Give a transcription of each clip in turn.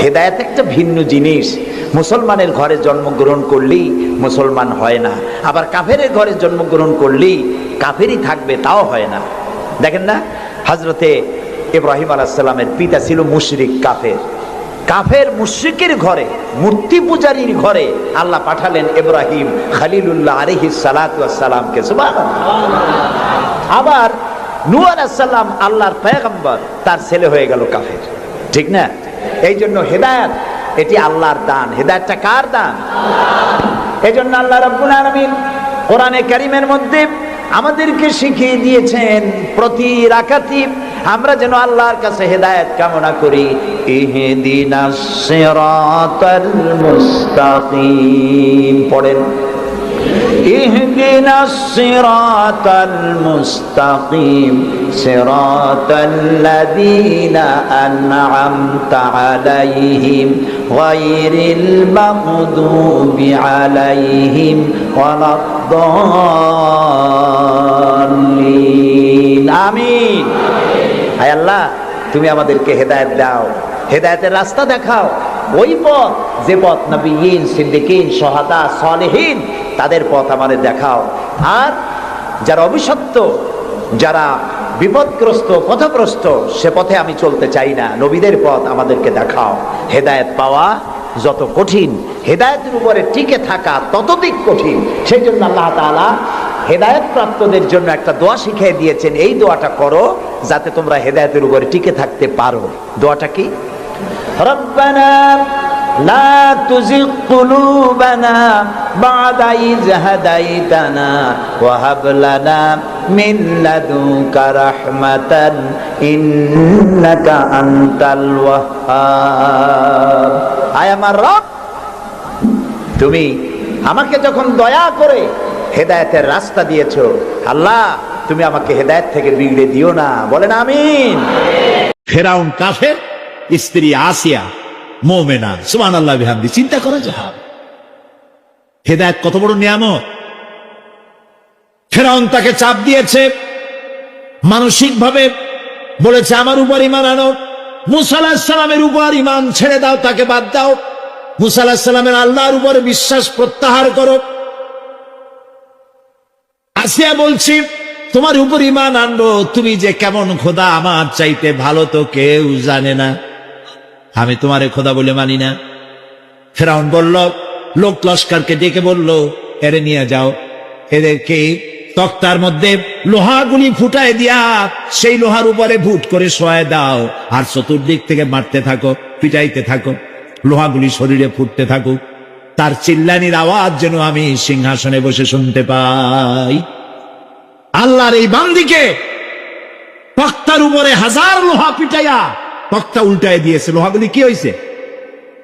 হেদায়েত একটা ভিন্ন জিনিস। মুসলমানের ঘরে জন্মগ্রহণ করলেই মুসলমান হয় না, আবার কাফেরের ঘরে জন্মগ্রহণ করলেই কাফেরই থাকবে তাও হয় না। দেখেন না, হযরতে ইব্রাহিম আলাইহিস সালামের পিতা ছিল মুশরিক কাফের। কাফের মুশরিকের ঘরে, মূর্তি পূজারীর ঘরে আল্লাহ পাঠালেন ইব্রাহিম খলিলুল্লাহ আলাইহিস সালাতু ওয়াস সালামকে। সুবহানাল্লাহ। আবার নূহ আলাইহিস সালাম আল্লাহর পয়গম্বর, তার ছেলে হয়ে গেল কাফের। ঠিক না? এই জন্য হেদায়েত এটি আল্লাহর দান। হেদায়েতটা কার দান? এই জন্য আল্লাহ রাব্বুল আলামিন কোরআনে কারীমের মধ্যে আমাদেরকে শিখিয়ে দিয়েছেন প্রতি রাকাতে আমরা যেন আল্লাহর কাছে হেদায়েত কামনা করি। ইহদিনাস সিরাতাল মুস্তাকিম পড়েন, ইহদিনাস সিরাতাল মুস্তাকিম সিরাতাল্লাযীনা আন'আমতা আলাইহিম গায়রিল মাগদুবি আলাইহিম ওয়ালাদ-দাল্লিন। আমিন। হায় আল্লাহ, তুমি আমাদেরকে হেদায়েত দাও, হেদায়েতের রাস্তা দেখাও, ওই পথ যে পথ নবিয়্যিন, সিদ্দিকিন, শুহাদা, সালেহিন তাদের পথ আমাদের দেখাও। আর যারা অভিশপ্ত, যারা বিপদগ্রস্ত, পথভ্রষ্ট, সে পথে আমি চলতে চাই না, নবীদের পথ আমাদেরকে দেখাও। হেদায়েত পাওয়া যত কঠিন, হেদায়েতের উপরে টিকে থাকা ততোধিক কঠিন। সেই জন্য আল্লাহ তাআলা হেদায়েত প্রাপ্তদের জন্য একটা দোয়া শিখিয়ে দিয়েছেন, এই দোয়াটা করো যাতে তোমরা হেদায়েতের উপরে টিকে থাকতে পারো। দোয়াটা কি? রব্বানা লা তুজিগ কুলুবানা বা'দা ইয হাদাইতানা ওয়া হাব লানা মিন লাদুনকা রাহমাতান ইন্নাকা আনতাল ওয়াহ্হাব। আয় আমার রব, তুমি আমাকে যখন দয়া করে হেদায়েতের রাস্তা দিয়েছো, আল্লাহ তুমি আমাকে হেদায়েত থেকে বিগড়ে দিও না। বলেন আমিন। ফেরাউন কাফের, স্ত্রী আসিয়া মুমিনা। সুবহানাল্লাহ বিহামদি। চিন্তা করা যায় হেদায়েত কত বড় নিয়ামত। ফেরাউন তাকে চাপ দিয়েছে, মানসিক ভাবে বলেছে আমার উপর ঈমান আনো, মুসা আলাইহিস সালামের উপর ঈমান ছেড়ে দাও, তাকে বাদ দাও, মুসা আলাইহিস সালামের আল্লাহর উপরে বিশ্বাস প্রত্যাহার করো। আসিয়া বলছি তোমার উপর ঈমান আনবো, তুমি যে কেমন খোদা আমার চাইতে ভালো তো কেউ জানে না, আমি তোমারে খোদা বলে মানি না। ফেরাউন বলল, লোক লস্করকে ডেকে বলল, এরে নিয়ে যাও, এদেরকে তক্তার মধ্যে লোহাগুলি ফুটায় দিয়া সেই লোহার উপরে ভুট করে শোয়ায় দাও, আর চতুর্দিক থেকে মারতে থাকো, পিটাইতে থাকো, লোহাগুলি শরীরে ফুটতে থাকুক, তার চিল্লানির আওয়াজ যেন আমি সিংহাসনে বসে শুনতে পাই। আল্লাহর এই বান্দিকে তক্তার উপরে হাজার লোহা পিটাইয়া তক্তা উল্টায় দিয়েছে। লোহাগুলি কি হয়েছে?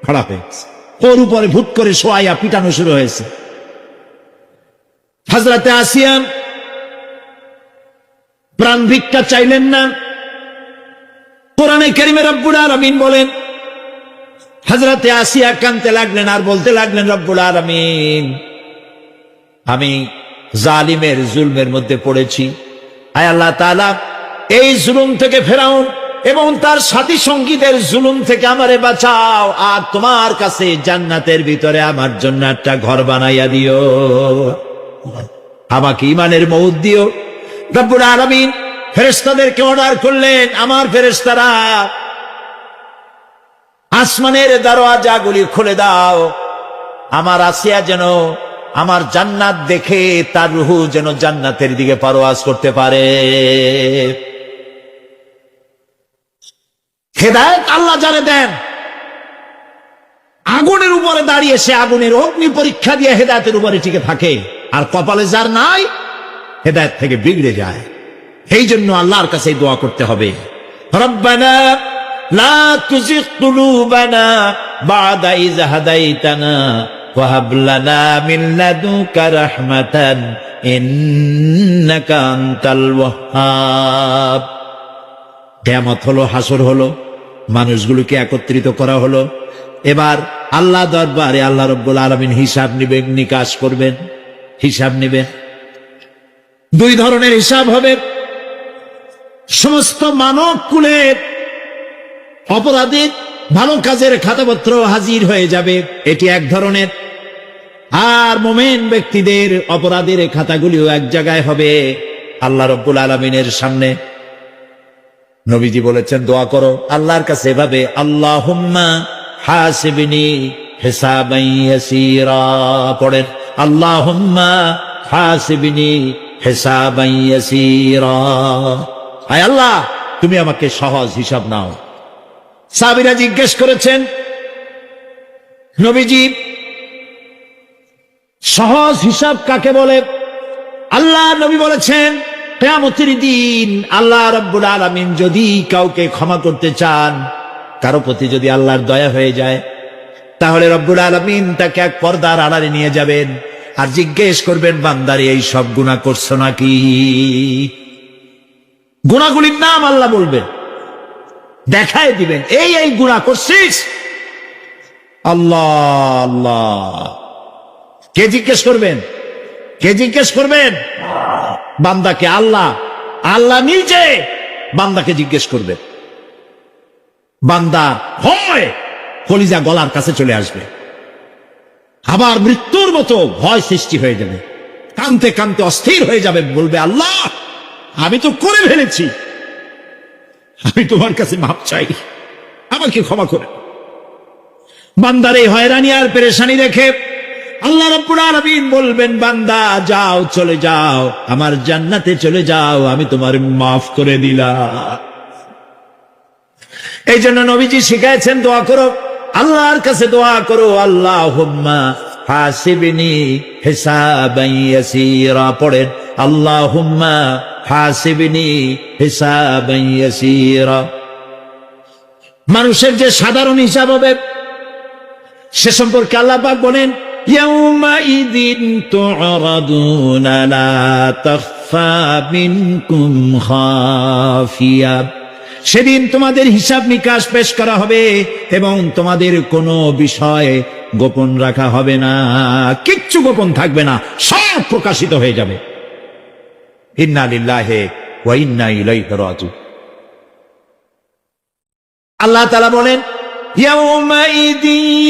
খারাপ হয়েছে। ওর উপরে ভুট করে শোয়াইয়া পিটানো শুরু হয়েছে। হযরতে আসিয়া প্রাণ ভিক্ষা চাইলেন না। কোরআনে কারীমে রব্বুল আলামিন বলেন, হযরতে আসিয়া কাঁদতে লাগলেন আর বলতে লাগলেন, রব্বুল আলামিন আমি জালিমের জুলমের মধ্যে পড়েছি, আয় আল্লাহ তাআলা এই জুলুম থেকে ফেরাউন এবং তার সাথী সঙ্গীদের জুলুম থেকে আমারে বাঁচাও, আর তোমার কাছে জান্নাতের ভিতরে আমার জন্য একটা ঘর বানাইয়া দিও, আমাকে ঈমানের মউত দিও। রব্বুল আলামিন ফেরেশতাদেরকে অর্ডার করলেন, আমার ফেরেশতারা আসমানের দরওয়াজাগুলি খুলে দাও, আমার আসিয়া যেন আমার জান্নাত দেখে তার রূহ যেন জান্নাতের দিকে পারওয়াজ করতে পারে। হেদায়েত আল্লাহ যারে দেন, আগুনের উপরে দাঁড়িয়ে সে আগুনের অগ্নি পরীক্ষা দিয়ে হেদায়েতের উপরে টিকে থাকে, আর কপালে যার নাই হেদায়েত থেকে বিগড়ে যায়। এই জন্য আল্লাহর কাছে দোয়া করতে হবে, রব্বানা লা তুজিগ কুলুবানা বা'দা ইয হাদাইতানা ওয়া হাব লানা মিন লাদুনকা রাহমাতান ইন্নাকা আনতাল ওয়াহ্হাব। কিয়ামত হলো, হাসর হলো, মানুষগুলোকে একত্রিত করা হলো। এবার আল্লাহ দরবারে আল্লাহ রাব্বুল আলামিন হিসাব নিবেন, নিকাশ করবেন, হিসাব নেবেন। দুই ধরনের হিসাব হবে। সমস্ত মানব কুলের অপরাধী ভালো কাজের খাতাপত্র হাজির হয়ে যাবে, এটি এক ধরনের। আর মোমেন ব্যক্তিদের অপরাধের খাতাগুলিও এক জায়গায় হবে আল্লাহ রাব্বুল আলামিনের সামনে। নবীজি বলেছেন দোয়া করো আল্লাহর কাছে এভাবে, আল্লাহুম্মা হাসিবনি হিসাবান ইয়াসীরা। পড়েন আল্লাহুম্মা হাসিবনি হিসাবান ইয়াসীরা। আয় আল্লাহ, তুমি আমাকে সহজ হিসাব নাও। সাহাবীরা জিজ্ঞেস করেছেন নবীজি, সহজ হিসাব কাকে বলে? আল্লাহ নবী বলেছেন কিয়ামতের দিন আল্লাহ রাব্বুল আলামিন যদি কাউকে ক্ষমা করতে চান, কারো প্রতি যদি আল্লাহর দয়া হয়ে যায়, তাহলে রব্বুল আলামিন তাকে এক পর্দার আড়ালে নিয়ে যাবেন আর জিজ্ঞেস করবেন, বান্দারে এই সব গুনাহ করছো নাকি? গুনাহগুলির নাম আল্লাহ বলবেন, দেখায় দিবেন, এই এই গুনাহ করছিস। আল্লাহ আল্লাহ, কে জিজ্ঞেস করবেন? কে জিজ্ঞেস করবেন? বান্দাকে। আল্লাহ, আল্লাহ নিজে বান্দাকে জিজ্ঞেস করবেন। বান্দা ভয় কলিজা গলার কাছে চলে আসবে, আবার মৃত্যুর মতো ভয় সৃষ্টি হয়ে যাবে, কানতে কানতে অস্থির হয়ে যাবে, বলবে আল্লাহ আমি তো করে ফেলেছি, আমি তোমার কাছে মাপ চাই, আমাকে ক্ষমা করে। বান্দার এই হয়রানি আর পেরেশানি দেখে আল্লাহ রাব্বুল আলামিন বলবেন, বান্দা যাও, চলে যাও, আমার জান্নাতে চলে যাও, আমি তোমার মাফ করে দিলাম। এই জন্য নবীজি শিখাইছেন দোয়া করো, আল্লাহর কাছে দোয়া করো, আল্লাহুম্মা হাসিবনি হিসাবান ইয়াসীরা। পড়েন আল্লাহুম্মা হাসিবনি হিসাবান ইয়াসীরা। মানুষের যে সাধারণ হিসাব হবে সে সম্পর্কে আল্লাহ পাক বলেন, ইয়াউমাইযিন তু'রাদুনা লা তাখফা মিনকুম খাফিয়া। সেদিন তোমাদের হিসাব নিকাশ পেশ করা হবে এবং তোমাদের কোনো বিষয় গোপন রাখা হবে না, কিচ্ছু গোপন থাকবে না, সব প্রকাশিত হয়ে যাবে। ইন্না লিল্লাহি ওয়া ইন্না ইলাইহি রাজিউন। আল্লাহ তাআলা বলেন, يومئذ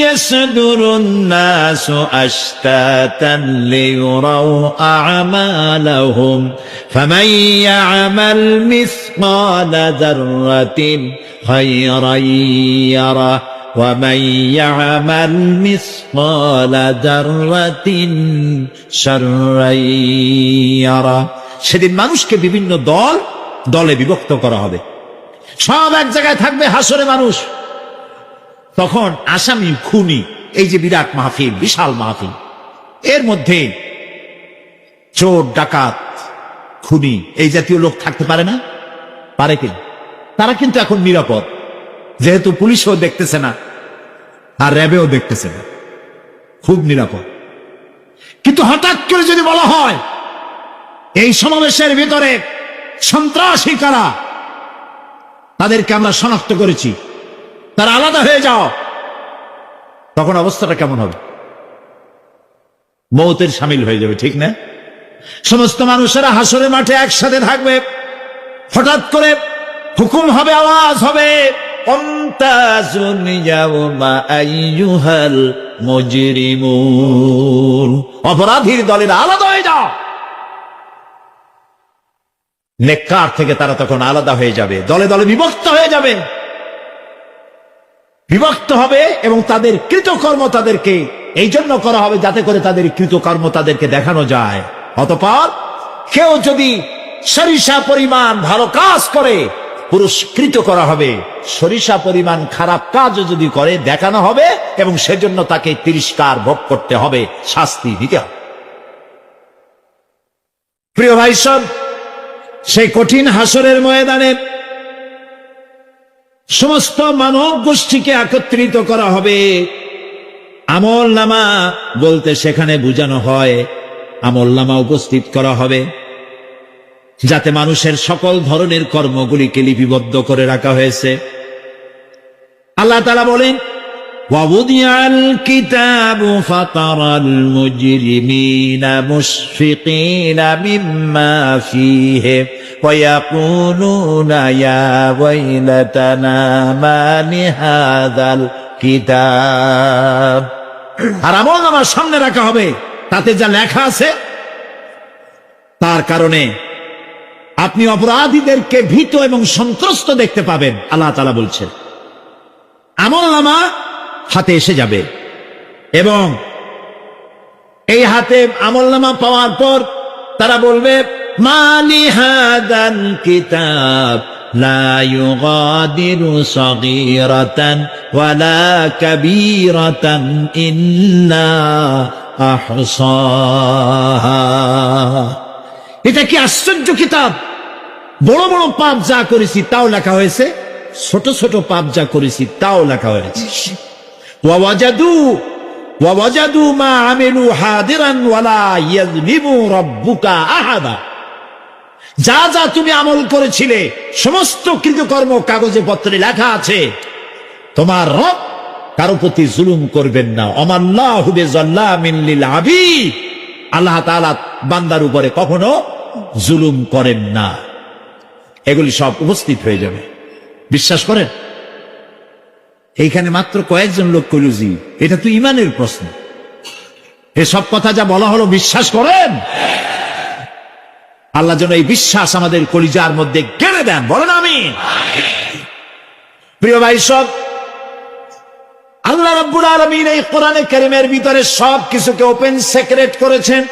يصدر الناس أشتاتا ليروا أعمالهم فمن يعمل مثقال ذرة خيرا يره ومن يعمل مثقال ذرة شرا يره। সেদিন মানুষকে বিভিন্ন দলে বিভক্ত করা হবে, সব এক জায়গায় থাকবে হাসরে মানুষ। তখন আসামি, খুনি, এই যে বিরাট মাহফিল, বিশাল মাহফিল, এর মধ্যে চোর, ডাকাত, খুনি এই জাতীয় লোক থাকতে পারে না? পারে কি? তারা কিন্তু এখন নিরাপদ, যেহেতু পুলিশও দেখতেছে না আর র্যাবেও দেখতেছে না, খুব নিরাপদ। কিন্তু হঠাৎ করে যদি বলা হয় এই সমাবেশের ভিতরে সন্ত্রাসী কারা, তাদেরকে আমরা শনাক্ত করেছি, তারা আলাদা হয়ে যাও, তখন অবস্থাটা কেমন হবে? মৌতের শামিল হয়ে যাবে, ঠিক না? সমস্ত মানুষেরা হাসরের মাঠে একসাথে থাকবে, হঠাৎ করে হুকুম হবে, আওয়াজ হবে, অমতাজুন ইয়াওমা আইয়ুহাল মুজরিমুন। অপরাধীর দলেরা আলাদা হয়ে যাও। নেককার থেকে তারা তখন আলাদা হয়ে যাবে, দলে দলে বিভক্ত হয়ে যাবে, বিভক্ত হবে এবং তাদের কৃতকর্ম তাদেরকে এই জন্য করা হবে যাতে করে তাদের কৃতকর্ম তাদেরকে দেখানো যায়। অতঃপর কেউ যদি সরিষা পরিমাণ ভালো কাজ করে পুরস্কৃত করা হবে, সরিষা পরিমাণ খারাপ কাজও যদি করে দেখানো হবে এবং সেজন্য তাকে তিরস্কার ভোগ করতে হবে, শাস্তি দিতে হবে। প্রিয় ভাই সব, সেই কঠিন হাসরের ময়দানে সমস্ত মানব গোষ্ঠীকে একত্রিত করা হবে। আমল নামা বলতে সেখানে বোঝানো হয় আমল নামা উপস্থিত করা হবে, যাতে মানুষের সকল ধরনের কর্মগুলিকে লিপিবদ্ধ করে রাখা হয়েছে। আল্লাহ তাআলা বলেন, ওয়াউদিআল কিতাবু ফাতারাল মুজরিমিনা মুশফিকিনা মিম্মা ফীহি ওয়ায়াকুলুনা ইয়া ওয়াইলাতানা মা লিহাযাল কিতাব। আর আমলনামার সামনে রাখা হবে, তাতে যা লেখা আছে তার কারণে আপনি অপরাধীদেরকে ভীত এবং সন্ত্রস্ত দেখতে পাবেন। আল্লাহ তাআলা বলছেন আমলনামা হাতে এসে যাবে এবং এই হাতে আমলনামা পাওয়ার পর তারা বলবে মালি হাদাল কিতাব লা ইউগাদিরু সগীরাতান ওয়ালা কাবীরাতান ইল্লা আহসাহা। এটা কি আশ্চর্য কিতাব! বড় বড় পাপ যা করেছি তাও লেখা হয়েছে, ছোট ছোট পাপ যা করেছি তাও লেখা হয়েছে। ওয়াওয়াজাদু মা আমিলু হাদিরান ওয়ালা ইয়াযলিমু রাব্বুকা আহাদা। যা যা তুমি আমল করেছিলে সমস্ত কৃতকর্ম কাগজে পত্রে লেখা আছে। তোমার রব কারো প্রতি জুলুম করবেন না। আমাল্লাহু বিযাল্লামিন লিল আবিদ। আল্লাহ তাআলা বান্দার উপরে কখনো জুলুম করেন না। এগুলি সব উপস্থিত হয়ে যাবে, বিশ্বাস করেন? এইখানে মাত্র কয়েকজন লোক কইল জি, এটা তো ইমানের প্রশ্ন। এসব কথা যা বলা হলো বিশ্বাস করেন? আল্লাহ যেন এই বিশ্বাস আমাদের কলিজার মধ্যে গেড়ে দেন, বলেন আমিন। প্রিয় ভাই সব, আল্লাহ রাব্বুল আলামিন এই কোরআনে কারীমের ভিতরে সব কিছুকে ওপেন সিক্রেট করেছেন,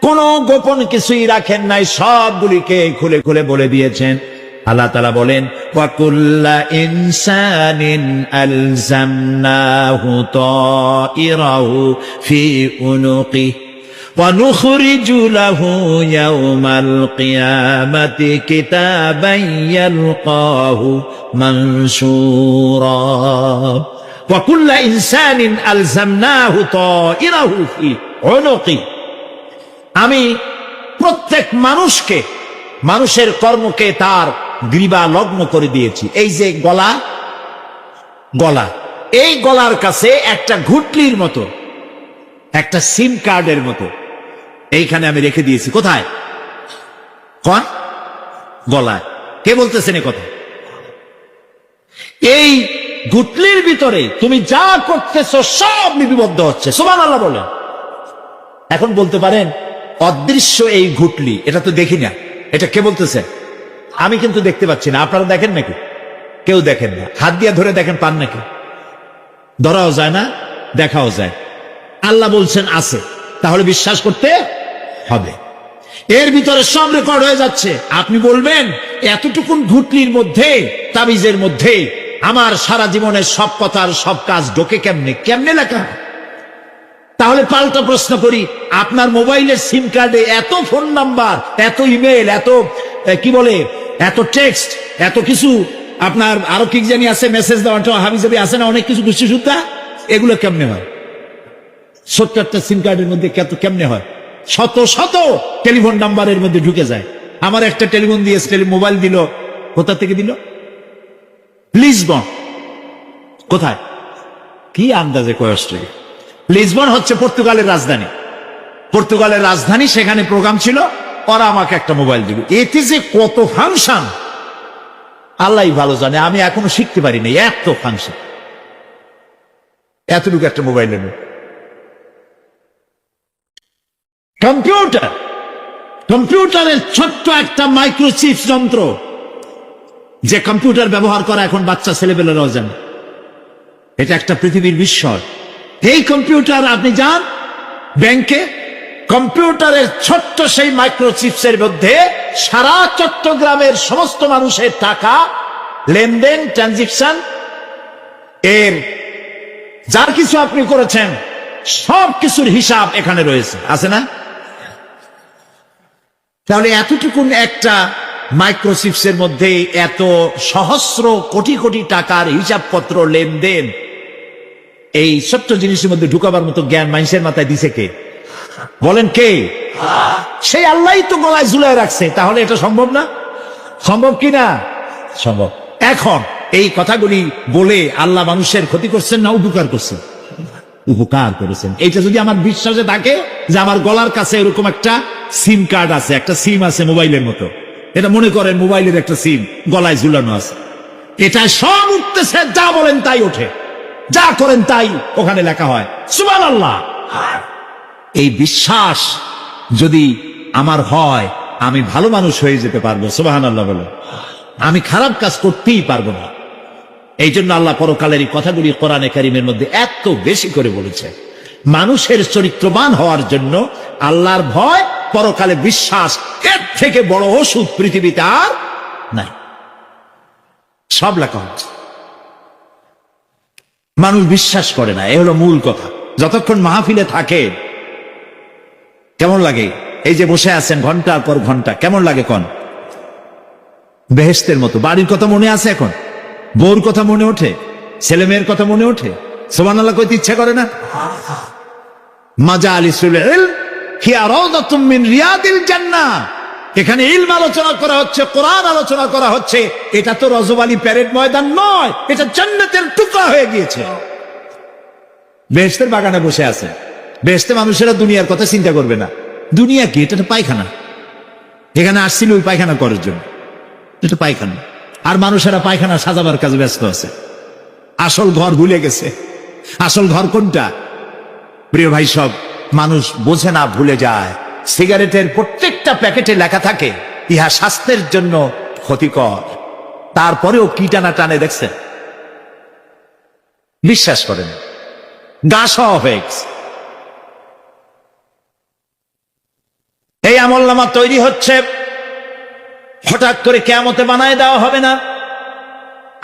কোন গোপন কিছুই রাখেন নাই, সবগুলিকে খুলে খুলে বলে দিয়েছেন। আল্লাহ তাআলা বলেন ওয়া কুল্লা ইনসানিন আলজামনাহু তাইরাহু ফি উনুকি ওয়া নুখরিজু লাহু ইয়াওমাল কিয়ামাতি কিতাবান ইয়ালকাহু মানশুরা। ওয়া কুল্লা ইনসানিন আলজামনাহু তাইরাহু ফি উনুকি। আমি প্রত্যেক মানুষকে, মানুষের কর্মকে তার গ্রীবা লগ্ন করে দিয়েছি। এই যে গলা, গলা, এই গলার কাছে একটা ঘুটলির মতো, একটা সিম কার্ডের মতো এইখানে আমি রেখে দিয়েছি। কোথায়? কোন গলায়? কে বলতেছেন এ কথা? এই ঘুটলির ভিতরে তুমি যা করতেছো সব লিপিবদ্ধ হচ্ছে। সুবহানাল্লাহ বলেন। এখন বলতে পারেন অদৃশ্য এই ঘুটলি, এটা তো দেখি না, এটা কে বলতেছে? আমি কিন্তু দেখতে পাচ্ছি না। আপনারা দেখেন নাকি? কেউ দেখেন না। হাত দিয়ে ধরে দেখেন, পান নাকি? ধরাও যায় না, দেখাও যায়। আল্লাহ বলছেন আছে, তাহলে বিশ্বাস করতে হবে। এর ভিতরে সব রেকর্ড হয়ে যাচ্ছে। আপনি বলবেন এতটুকুন ঘুটলির মধ্যে, তাবিজের মধ্যে আমার সারা জীবনের সব কথার সব কাজ ঢোকে কেমনে? কেমনে লেখা? তাহলে পাল্টা প্রশ্ন করি, আপনার মোবাইলের সিম কার্ডে এত ফোন নাম্বার, এত ইমেল, এত কি বলে, এত টেক্সট, এত কিছু, আপনার আরো কি জানি আছে, মেসেজ দেওয়া হাবিজাবি আছে না, অনেক কিছু গোষ্ঠী সুদ্ধা, এগুলো কেমনে হয়? 70টা সিম কার্ডের মধ্যে কেমনে হয়? শত শত টেলিফোন নাম্বারের মধ্যে ঢুকে যায়। আমার একটা টেলিফোন দিয়ে মোবাইল দিল, কোথা থেকে দিল? লিসবন। কোথায়? কি আন্দাজে কয়েস্টে? লিসবন হচ্ছে পর্তুগালের রাজধানী। পর্তুগালের রাজধানী, সেখানে প্রোগ্রাম ছিল, ওরা আমাকে একটা মোবাইল দিল। এতে যে কত ফাংশন আল্লাহ ভালো জানে, আমি এখনো শিখতে পারিনি এত ফাংশন, এতটুকু একটা মোবাইলের। কম্পিউটার, কম্পিউটারের ছোট্ট একটা মাইক্রোচিপ যন্ত্র, যে কম্পিউটার ব্যবহার করা এখন বাচ্চা ছেলেপেলেরাও জানে। এটা একটা পৃথিবীর বিস্ময়। এই কম্পিউটার, আপনি যান ব্যাংকে, কম্পিউটারের ছোট্ট সেই মাইক্রোচিপসের মধ্যে সারা চট্টগ্রামের সমস্ত মানুষের টাকা লেনদেন, ট্রানজেকশন, এর যার কিছু আপনি করেছেন সব কিছুর হিসাব এখানে রয়েছে, আছে না? তাহলে এতটুকুন একটা মাইক্রোচিপসের মধ্যে এত সহস্র কোটি কোটি টাকার হিসাবপত্র, লেনদেন, এই ছোট্ট জিনিসের মধ্যে ঢুকাবার মতো জ্ঞান মানুষের মাথায় দিছে কে? বলেন কে? সেই আল্লাহই তো গলায় ঝুলায় রাখছে। তাহলে এটা সম্ভব না? সম্ভব কি না? সম্ভব। এখন এই কথাগুলি বলে আল্লাহ মানুষের ক্ষতি করছেন না উপকার করছেন? উপকার করেছেন। এইটা যদি আমার বিশ্বাসে থাকে যে আমার গলার কাছে এরকম একটা সিম কার্ড আছে, একটা সিম আছে মোবাইলের মতো, এটা মনে করেন মোবাইলের একটা সিম গলায় ঝুলানো আছে, এটা সব উঠতেছে, যা বলেন তাই ওঠে, যা করেন তাই ওখানে লেখা হয়। সুবহানাল্লাহ। এই বিশ্বাস যদি আমার হয়, আমি ভালো মানুষ হয়ে যেতে পারবো। সুবহানাল্লাহ বলে, আমি খারাপ কাজ করতেই পারবো না। এই জন্য আল্লাহ পরকালের এই কথাগুলি কোরআনে কারীমের মধ্যে এত বেশি করে বলেছে। মানুষের চরিত্রবান হওয়ার জন্য আল্লাহর ভয়, পরকালে বিশ্বাস, এর থেকে বড় ওষুধ পৃথিবীতে আর নাই। সব লেখা হচ্ছে, মানুষ বিশ্বাস করে না, এ হলো মূল কথা। যতক্ষণ মাহফিলে থাকে কেমন লাগে? এই যে বসে আছেন ঘন্টার পর ঘন্টা, কেমন লাগে? কোন বেহেশতের মতো। বাড়ির কথা মনে আছে এখন? বউর কথা মনে ওঠে? ছেলে মেয়ের কথা মনে ওঠে? সুবহানাল্লাহ কইতে ইচ্ছা করে না? মাজালিসুল ইলম হিয়া রাউদাতুম মিন রিয়াদিল জান্নাহ। এখানে ইলম আলোচনা করা হচ্ছে, কোরআন আলোচনা করা হচ্ছে। এটা তো রজবালি প্যারেড ময়দান নয়, এটা জান্নাতের টুকরা হয়ে গিয়েছে। বেহেশতের বাগানে বসে আছে। বেহেশতে মানুষেরা দুনিয়ার কথা চিন্তা করবে না। দুনিয়া কি? এটা তো পায়খানা। এখানে আসছিল ওই পায়খানা করার জন্য, এটা পায়খানা। আর মানুষেরা পায়খানা সাজাবার কাজে ব্যস্ত আছে, আসল ঘর ভুলে গেছে। আসল ঘর কোনটা? প্রিয় ভাই, সব মানুষ বোঝে না, ভুলে যায়। সিগারেটের প্রত্যেকটা প্যাকেটে লেখা থাকে ইহা স্বাস্থ্যের জন্য ক্ষতিকর, তারপরেও কি টানা টানে দেখছেন? বিশ্বাস করেন, গা সহ হয়ে গেছে। এই আমলনামা তৈরি হচ্ছে, হঠাৎ করে কিয়ামতে বানায় দেওয়া হবে না।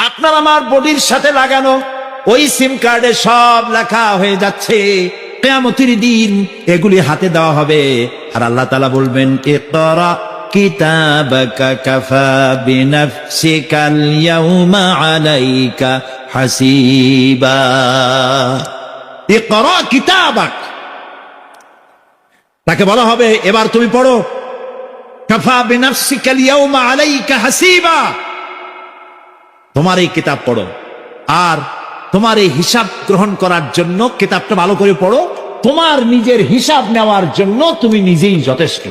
আপনার আমার বডির সাথে লাগানো ওই সিম কার্ডে সব লেখা হয়ে যাচ্ছে। কিয়ামতের দিন এগুলি হাতে দেওয়া হবে, আর আল্লাহ তাআলা বলবেন, ইকরা কিতাবাকা কাফা বিনাফসিকাল ইয়াউমা আলাইকা হাসিবা। ইকরা কিতাবাক, তাকে বলা হবে এবার তুমি পড়ো। কাফা বিনাফসিকাল ইয়াউমা আলাইকা হাসিবা, তোমার এই কিতাব পড়ো, আর তোমার এই হিসাব গ্রহণ করার জন্য কিতাবটা ভালো করে পড়ো। তোমার নিজের হিসাব নেওয়ার জন্য তুমি নিজেই যথেষ্ট।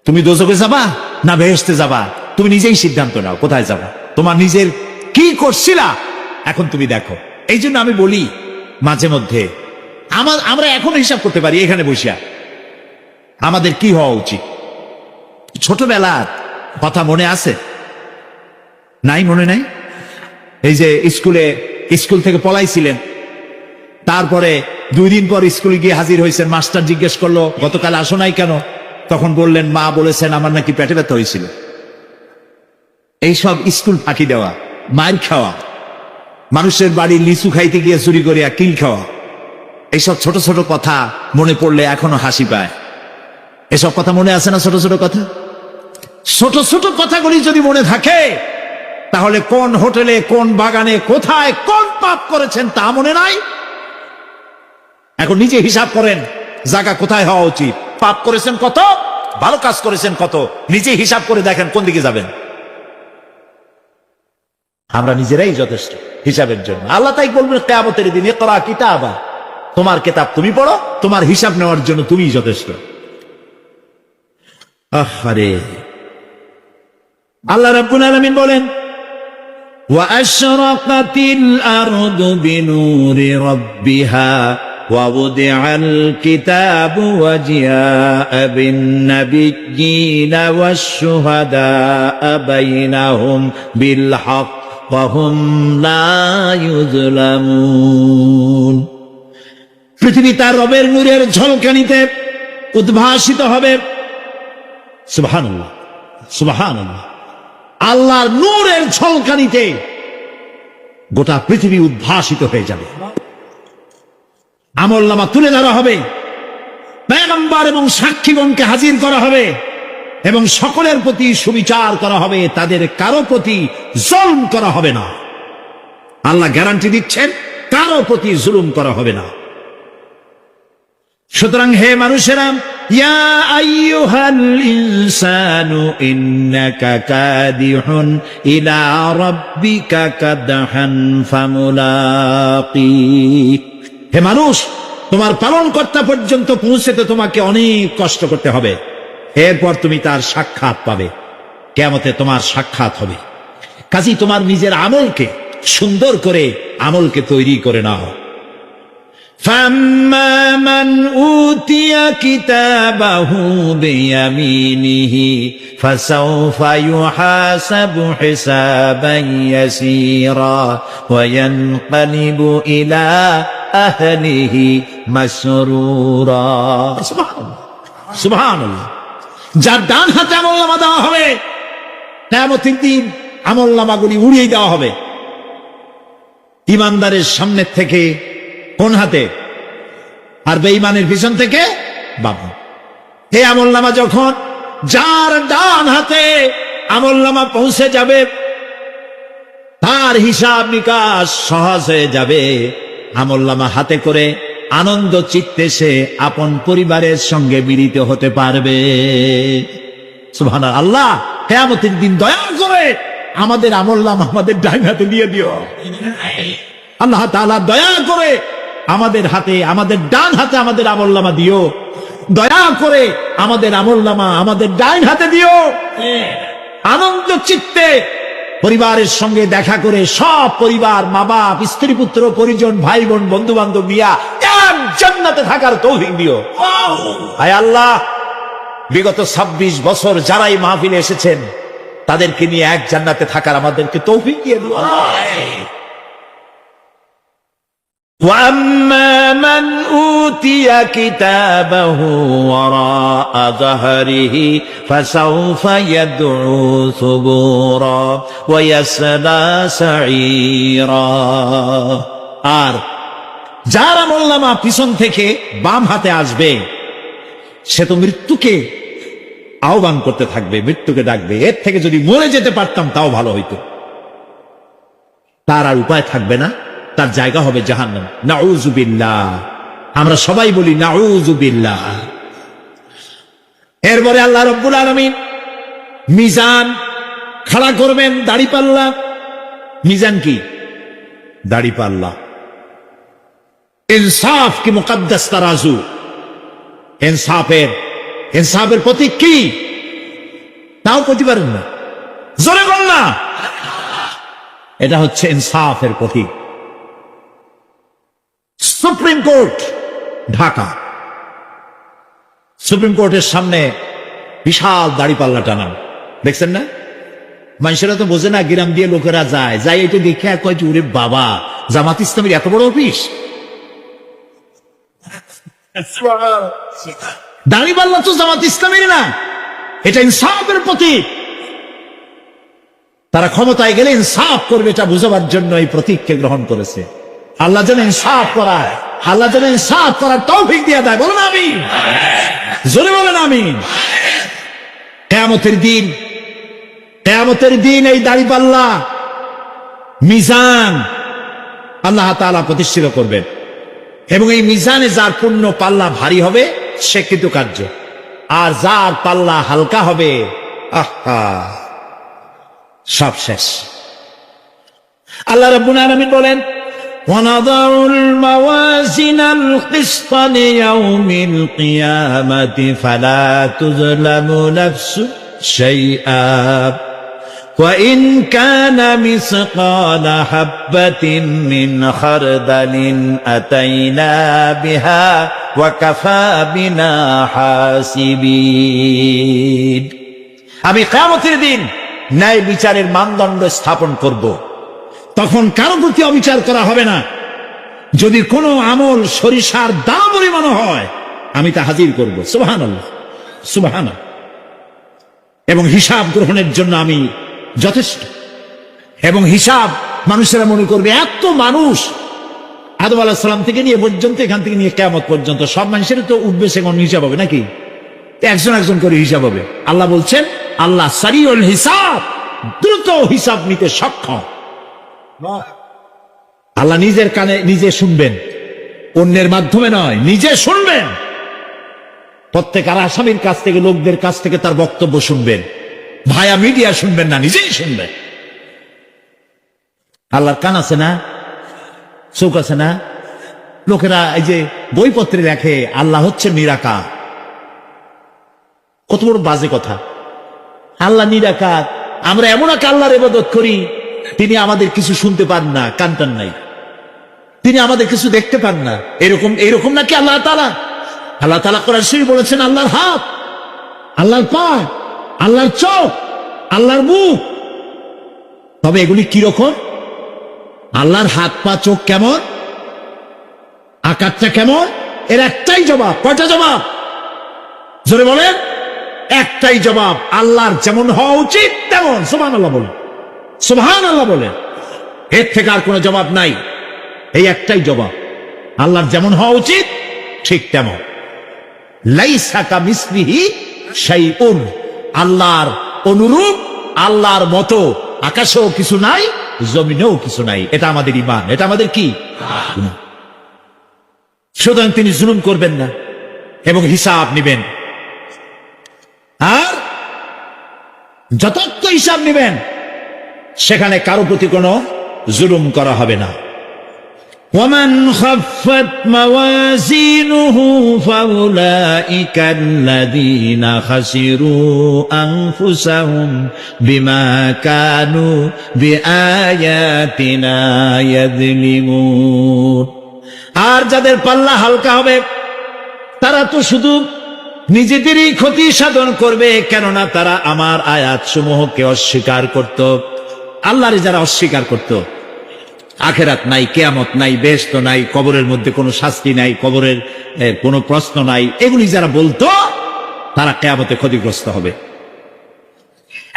তুমি দোজখে যাবা না বেহেশতে যাবা, তুমি নিজেই সিদ্ধান্ত নাও কোথায় যাবা। তোমার নিজের কি করছিলা এখন তুমি দেখো। এই জন্য আমি বলি মাঝে মধ্যে আমরা এখন হিসাব করতে পারি এখানে বসিয়া, আমাদের কি হওয়া উচিত। ছোটবেলার কথা মনে আছে? নাই? মনে নাই? এই যে স্কুল থেকে পলাইছিলেন, তারপরে 2 দিন পর স্কুলে গিয়ে হাজির হয়েছেন। মাস্টার জিজ্ঞেস করলো গতকাল আসো নাই কেন? তখন বললেন মা বলেছেন আমার নাকি পেটে ব্যথা হয়েছিল। এইসব স্কুল ফাঁকি দেওয়া, মার খাওয়া, মানুষের বাড়ি লিচু খাইতে গিয়ে চুরি করিয়া কিল খাওয়া, এইসব ছোট ছোট কথা মনে পড়লে এখনো হাসি পায়। এসব কথা মনে আছে না? ছোট ছোট কথা, ছোট ছোট কথাগুলি যদি মনে থাকে, তাহলে কোন হোটেলে, কোন বাগানে, কোথায় কোন পাপ করেছেন তা মনে নাই। এখন নিজে হিসাব করেন জায়গা কোথায় হওয়া উচিত, পাপ করেছেন কত, ভালো কাজ করেছেন কত, নিজে হিসাব করে দেখেন কোন দিকে যাবেন। আমরা নিজেরাই যথেষ্ট হিসাবের জন্য। আল্লাহ তাই বলবেন কিয়ামতের দিন, ইকরা কিতাবা, তোমার কিতাব তুমি পড়ো, তোমার হিসাব নেওয়ার জন্য তুমিই যথেষ্ট। আহারে, আল্লাহ রাব্বুল আলামিন বলেন, وَأَشْرَقَتِ الْأَرْضُ بِنُورِ رَبِّهَا وَوُضِعَ الْكِتَابُ وَجِاءَ بِالنَّبِيِّينَ وَالشُّهَدَاءَ بَيْنَهُمْ بِالْحَقِّ وَهُمْ لَا يُظْلَمُونَ। পৃথিবী তার রবের নূরের ঝলকানিতে উদ্ভাসিত হবে। সুবহানাল্লাহ, সুবহানাল্লাহ। আল্লাহর নূরের ঝলকানিতে গোটা পৃথিবী উদ্ভাসিত হয়ে যাবে। আমলনামা তুলে ধরা হবে, পয়গম্বর এবং সাক্ষীগণকে হাজির করা হবে, এবং সকলের প্রতি সুবিচার করা হবে, তাদের কারো প্রতি জুলুম করা হবে না। আল্লাহ গ্যারান্টি দিচ্ছেন কারো প্রতি জুলুম করা হবে না। সুতরাং হে মানুষেরা, ইয়া আইয়ুহাল ইনসানু ইন্নাকা কাদিহুন ইলা রাব্বিকা কাদহান ফামুলাকি। হে মানুষ, তোমার পালনকর্তা পর্যন্ত পৌঁছতে তোমাকে অনেক কষ্ট করতে হবে, এরপর তুমি তার সাক্ষাৎ পাবে। কিয়ামতে তোমার সাক্ষাৎ হবে। কাজী তোমার নিজের আমলকে সুন্দর করে আমলকে তৈরি করে নাও। فَأَمَّا مَنْ أُوتِيَ كِتَابَهُ بِيَمِينِهِ فَسَوْفَ يُحَاسَبُ حِسَابًا يَسِيرًا وَيَنْقَلِبُ إِلَى أَهْلِهِ مَسْرُورًا। সুবহানাল্লাহ। যার ডান হাতে আমলনামা দেওয়া হবে, কিয়ামতের দিন আমলনামাগুলি উড়িয়ে দেওয়া হবে। ইমানদারের সামনে থেকে কোন হাতে, আর বেঈমানের পিছন থেকে বাম। এই আমলনামা যখন যার ডান হাতে আমলনামা পৌঁছে যাবে, তার হিসাব নিকাশ সহজ হয়ে যাবে। আমলনামা হাতে করে আনন্দ চিত্তে সে আপন পরিবারের সঙ্গে মিলিত হতে পারবে। সুবহানাল্লাহ। আল্লাহ কিয়ামতের দিন দয়া করে আমাদের আমলনামা আমাদের ডান হাতে দিয়ে দিও। আল্লাহ তাআলা দয়া করে আমাদের হাতে, আমাদের ডান হাতে আমাদের আমলনামা দিও। দয়া করে আমাদের আমলনামা আমাদের ডান হাতে দিও। আনন্দ চিত্তে পরিবারের সঙ্গে দেখা করে সব পরিবার, মা বাপ, স্ত্রী পুত্র পরিজন, ভাই বোন, বন্ধু বান্ধব নিয়া এক জান্নাতে থাকার তৌফিক দিও। হায় আল্লাহ, বিগত 26 বছর যারাই মাহফিলে এসেছেন তাদেরকে নিয়ে এক জান্নাতে থাকার আমাদেরকে তৌফিক দিয়ে দিও। وَأَمَّا مَنْ أُوتِيَ كِتَابَهُ وَرَاءَ ظَهْرِهِ فَسَوْفَ يَدْعُو ثُبُورًا وَيَصْلَى سَعِيرًا। আর যার আমলনামা পিছন থেকে বাম হাতে আসবে, সে তো মৃত্যুকে আহ্বান করতে থাকবে, মৃত্যুকে ডাকবে। এর থেকে যদি মরে যেতে পারতাম তাও ভালো হইতো। তার আর উপায় থাকবে না, তার জায়গা হবে জাহান্নাম। নাউযুবিল্লাহ। আমরা সবাই বলি নাউযুবিল্লাহ। এরপরে আল্লাহ রাব্বুল আলামিন মিজান খাড়া করবেন, দাড়িপাল্লা। মিজান কি? দাড়িপাল্লা। ইনসাফ কি মুকদ্দাস তারাজু। ইনসাফের প্রতীক কি? তাও বলতে পারেন না, জোরে বল না। এটা হচ্ছে ইনসাফের প্রতীক। সুপ্রিম কোর্ট ঢাকা, সুপ্রিম কোর্টের সামনে বিশাল দাড়িপাল্লা টানান, দেখছেন না? মানুষেরা তো বোঝে না, গ্রাম দিয়ে লোকেরা যায়, যাই এটা দেখে কয় যে ওরে বাবা, জামাত ইসলামের এত বড় অফিস। দাড়িপাল্লা তো জামাত ইসলামের না, এটা ইনসাফের প্রতীক। তারা ক্ষমতায় গেলে ইনসাফ করবে, এটা বোঝাবার জন্য এই প্রতীককে গ্রহণ করেছে। আল্লাহ যেন ইনসাফ করায়, আল্লাহ যেন ইনসাফ করার তৌফিক দিয়ে দেয়। বলুন আমিন, জোরে বলেন আমিন। কিয়ামতের দিন এই দাড়িপাল্লা মিজান আল্লাহ তাআলা প্রতিষ্ঠিত করবেন, এবং এই মিজানে যার পুণ্য পাল্লা ভারী হবে সে কৃতকার্য, আর যার পাল্লা হালকা হবে আহা সব শেষ। আল্লাহ রাব্বুল আলামিন বলেন, وَنَضَعُ الْمَوَازِينَ الْقِسْطَ لِيَوْمِ الْقِيَامَةِ فَلَا تُظْلَمُ نَفْسٌ شَيْئًا وَإِنْ كَانَ مِثْقَالَ حَبَّةٍ مِّنْ خَرْدَلٍ أَتَيْنَا بِهَا وَكَفَى بِنَا حَاسِبِينَ। আমি কিয়ামতের দিন ন্যায় বিচারের মানদণ্ড স্থাপন করব। তখন কারো প্রতি অবিচার করা হবে না। যদি কোনো আমল সরিষার দাম পরিমাণ হয়, আমি তা হাজির করব। সুবহানাল্লাহ, সুবহানাল্লাহ। এবং হিসাব গ্রহণের জন্য আমি যথেষ্ট। এবং হিসাব মানুষেরা মনে করবে, এত মানুষ আদম আলাইহিস সালাম থেকে নিয়ে পর্যন্ত, এখান থেকে নিয়ে কিয়ামত পর্যন্ত সব মানুষের তো উঠবে, সে কোন হিসাব হবে নাকি? একজন একজন করে হিসাব হবে। আল্লাহ বলছেন, আল্লাহ সারিউল হিসাব, দ্রুত হিসাব নিতে সক্ষম। আল্লাহ নিজের কানে নিজে শুনবেন, অন্যের মাধ্যমে নয়, নিজে শুনবেন। প্রত্যেক আসামির কাছ থেকে, লোকদের কাছ থেকে তার বক্তব্য শুনবেন, ভায়া মিডিয়া শুনবেন না, নিজেই শুনবেন। আল্লাহর কান আছে না, চোখ আছে না? লোকেরা এই যে বইপত্রে লেখে আল্লাহ হচ্ছে নিরাকার, কত বড় বাজে কথা। আল্লাহ নিরাকার। আমরা এমন এক আল্লাহর ইবাদত করি, তিনি আমাদের কিছু শুনতে পান না, কান টান নাই। তিনি আমাদের কিছু দেখতে পান না। এরকম নাকি আল্লাহ তাআলা? আল্লাহ তাআলা কোরআন শরীফে বলেছেন আল্লাহর হাত, আল্লাহর পা, আল্লাহর চোখ, আল্লাহর মুখ। তবে এগুলি কি রকম? আল্লাহর হাত, পা, চোখ কেমন, আকারটা কেমন? এর একটাই জবাব। কয়টা জবাব? জোরে বলেন। একটাই জবাব, আল্লাহর যেমন হওয়া উচিত তেমন। সুবহানাল্লাহ বলেন, সুবহানাল্লাহ বলেন। এর থেকে আর কোনো জবাব নাই। এই একটাই জবাব, আল্লাহর যেমন হওয়া উচিত ঠিক তেমন। লাইসা কামিসলিহি শাইউন, আল্লাহর অনুরূপ, আল্লাহর মতো আকাশেও কিছু নাই, জমিনেও কিছু নাই। এটা আমাদের ঈমান, এটা আমাদের কি? সুতরাং তিনি জুলুম করবেন না এবং হিসাব নেবেন, আর যথার্থ হিসাব নেবেন। সেখানে কারো প্রতি কোনো জুলুম করা হবে না। ومن خفت موازينه فأولئك الذين خسروا أنفسهم بما كانوا بآياتنا يظلمون। আর যাদের পাল্লা হালকা হবে তারা তো শুধু নিজেদেরই ক্ষতি সাধন করবে, কেননা তারা আমার আয়াত সমূহকে অস্বীকার করত। আল্লাহর যারা অস্বীকার করত, আখেরাত নাই, কিয়ামত নাই, বেহেশত নাই, কবরের মধ্যে কোনো শাস্তি নাই, কবরের কোনো প্রশ্ন নাই, এগুলি যারা বলতো তারা কিয়ামতে ক্ষতিগ্রস্ত হবে।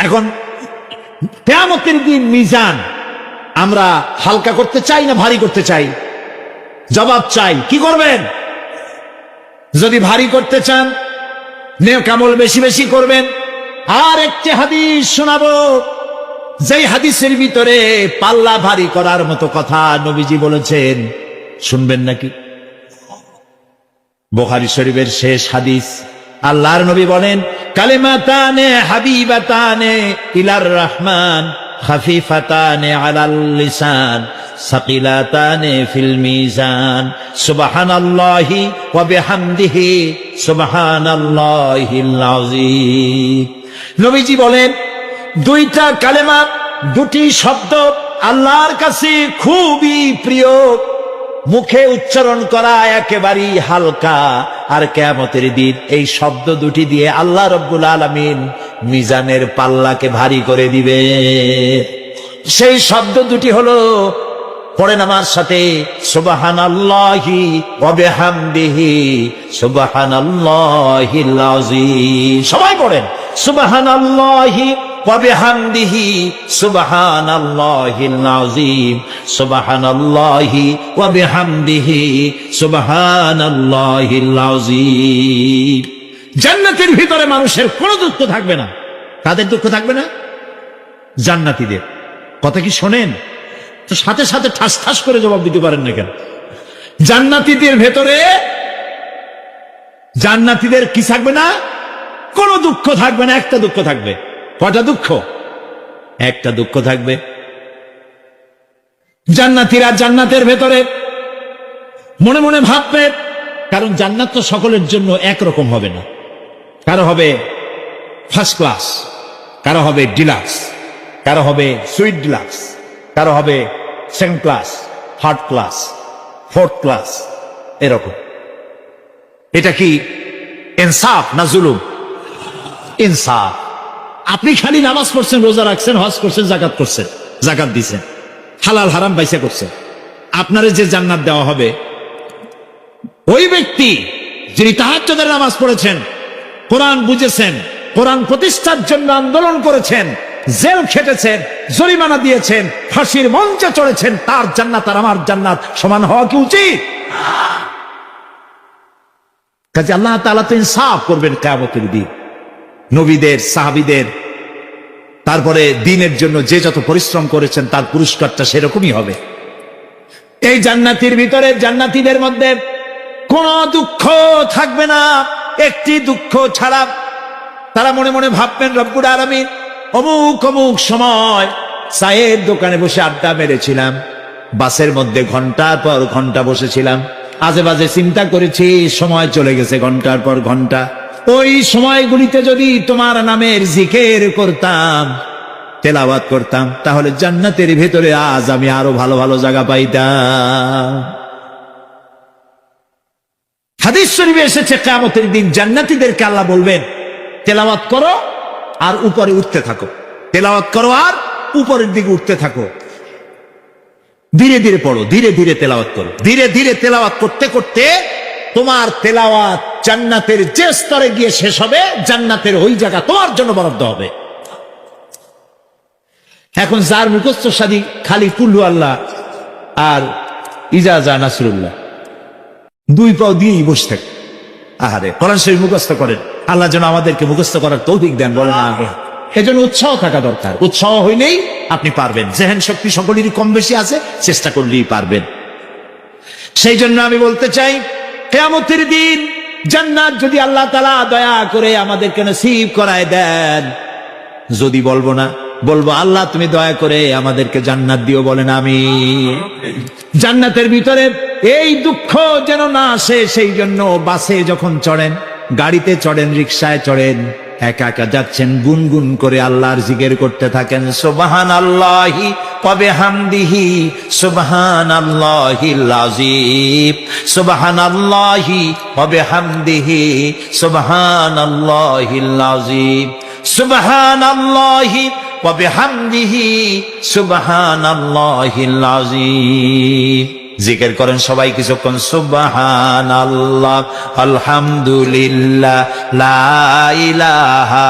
এখন কিয়ামতের দিন মিজান আমরা হালকা করতে চাই না ভারী করতে চাই? জবাব চাই। কি করবেন? যদি ভারী করতে চান, নেক আমল বেশি বেশি করবেন। আর একটি হাদিস শোনাবো, যেই হাদিসের ভিতরে পাল্লা ভারী করার মতো কথা নবীজি বলেছেন। শুনবেন নাকি? বুখারী শরীফের শেষ হাদিস। আল্লাহর নবী বলেন, কালিমাতানে হাবিবাতানে ইলার রহমান খাফিফাতানে আলাল লিসান সাকিলাতানে ফিল মিজান সুবহানাল্লাহি ওয়া বিহামদিহি সুবহানাল্লাহিল আযীম। নবীজি বলেন, দুইটা কালেমা, দুটি শব্দ আল্লাহর কাছে খুবই প্রিয়, মুখে উচ্চারণ করা একেবারেই হালকা। আর কিয়ামতের দিন এই শব্দ দুটি দিয়ে আল্লাহ রাব্বুল আলামিন মিজানের পাল্লাকে ভারী করে দিবে। সেই শব্দ দুটি হলো, পড়েন আমার সাথে, সুবহানাল্লাহি ওয়া বিহামদিহি সুবহানাল্লাহিল আযীম। সবাই পড়েন, সুবহানাল্লাহি ওয়া বিহামদিহি সুবহানাল্লাহিল আযীম সুবহানাল্লাহি ওয়া বিহামদিহি সুবহানাল্লাহিল আযীম। জান্নাতের ভিতরে মানুষের কোনো দুঃখ থাকবে না। কাদের দুঃখ থাকবে না? জান্নাতীদের। কথা কি শোনেন? তো সাথে সাথে ঠাস ঠাস করে জবাব দিতে পারেন না কেন? জান্নাতীদের ভেতরে, জান্নাতীদের কি থাকবে না? কোনো দুঃখ থাকবে না। একটা দুঃখ থাকবে। কয়টা দুঃখ? একটা দুঃখ থাকবে। জান্নাতীরা জান্নাতের ভেতরে মনে মনে ভাববে, কারণ জান্নাত তো সকলের জন্য একরকম হবে না। কারো হবে ফার্স্ট ক্লাস, কারো হবে ডিলাক্স, কারো হবে সুইট ডিলাক্স, কারো হবে second class, third class, fourth class, এরকম। এটা কি ইনসাফ না জুলুম? ইনসাফ। আপনি খালি নামাজ পড়ছেন, রোজা রাখছেন, হজ করছেন, যাকাত করছেন, যাকাত দিছেন, হালাল হারাম বাইসা করছেন, আপনারে যে জান্নাত দেওয়া হবে, ওই ব্যক্তি যিনি তাহাজ্জুদের নামাজ পড়েছেন, কোরআন বুঝেছেন, কোরআন প্রতিষ্ঠার জন্য আন্দোলন করেছেন, জেল খেটেছেন, জরিমানা দিয়েছেন, ফাঁসির মঞ্চে চড়েছেন, তার জান্নাত আর আমার জান্নাত সমান হওয়া কি উচিত? কাজে আল্লাহ তাআলা তো ইনসাফ করবেন কিয়ামতের দিন। নবীদের, সাহাবীদের, তারপরে দ্বীনের জন্য যে যত পরিশ্রম করেছেন তার পুরস্কারটা সেরকমই হবে। এই জান্নাতের ভিতরে, জান্নাতীদের মধ্যে কোনো দুঃখ থাকবে না, একটি দুঃখ ছাড়া। তারা মনে মনে ভাববেন, রব্বুল আলামিন, অমুক অমুক সময় চায়ের দোকানে বসে আড্ডা মেরেছিলাম, বাসের মধ্যে ঘন্টার পর ঘন্টা বসেছিলাম, আজে বাজে চিন্তা করেছি, সময় চলে গেছে ঘন্টার পর ঘন্টা। ওই সময়গুলিতে যদি তোমার নামের জিকির করতাম, তেলাওয়াত করতাম, তাহলে জান্নাতের ভেতরে আজ আমি আরো ভালো ভালো জায়গা পাইতাম। হাদিস শরীফে এসেছে কিয়ামতের দিন জান্নাতীদেরকে আল্লাহ বলবেন, তেলাওয়াত করো আর উপরে উঠতে থাকো, তেলাওয়াত করো আর উপরের দিকে উঠতে থাকো, ধীরে ধীরে পড়ো, ধীরে ধীরে তেলাওয়াত করো। ধীরে ধীরে তেলাওয়াত করতে করতে তোমার তেলাওয়াত জান্নাতের যে স্তরে গিয়ে শেষ হবে, জান্নাতের ওই জায়গা তোমার জন্য বরাদ্দ হবে। এখন যার মুখস্থ সাদি খালি কুল্লু আল্লাহ আর ইজাজা নাসরুল্লাহ, দুই পাও দিয়েই বসে থাকে। আহারে, কোরআন শরীফ মুখস্থ করেন, আল্লাহ যেন আমাদেরকে মুখস্থ করার তৌফিক দেন, বলেন আমিন। এজন্য উৎসাহ থাকা দরকার, উৎসাহ হইলেই আপনি পারবেন। জেহেন শক্তি সকলেরই কম বেশি আছে, চেষ্টা করলেই পারবেন। সেই জন্য আমি বলতে চাই, কিয়ামতের দিন জান্নাত যদি আল্লাহ তাআলা দয়া করে আমাদেরকে নসিব করায় দেন, যদি বলবো না, বলবো আল্লাহ তুমি দয়া করে আমাদেরকে জান্নাত দিও, বলেন আমিন। জান্নাতের ভিতরে এই দুঃখ যেন না আসে, সেই জন্য বাসে যখন চড়েন, গাড়িতে চড়েন, রিকশায় চড়েন, একা একা যাচ্ছেন, গুনগুন করে আল্লাহর জিকির করতে থাকেন। সুবহানাল্লাহি ওয়া বিহামদিহি সুবহানাল্লাহিল আযীম, সুবহানাল্লাহি ওয়া বিহামদিহি সুবহানাল্লাহিল আযীম, সুবহানাল্লাহি ওয়া বিহামদিহি সুবহানাল্লাহিল আযীম। জিকির করেন সবাই কিছুক্ষণ, সুবহানাল্লাহ, আলহামদুলিল্লাহ, লা ইলাহা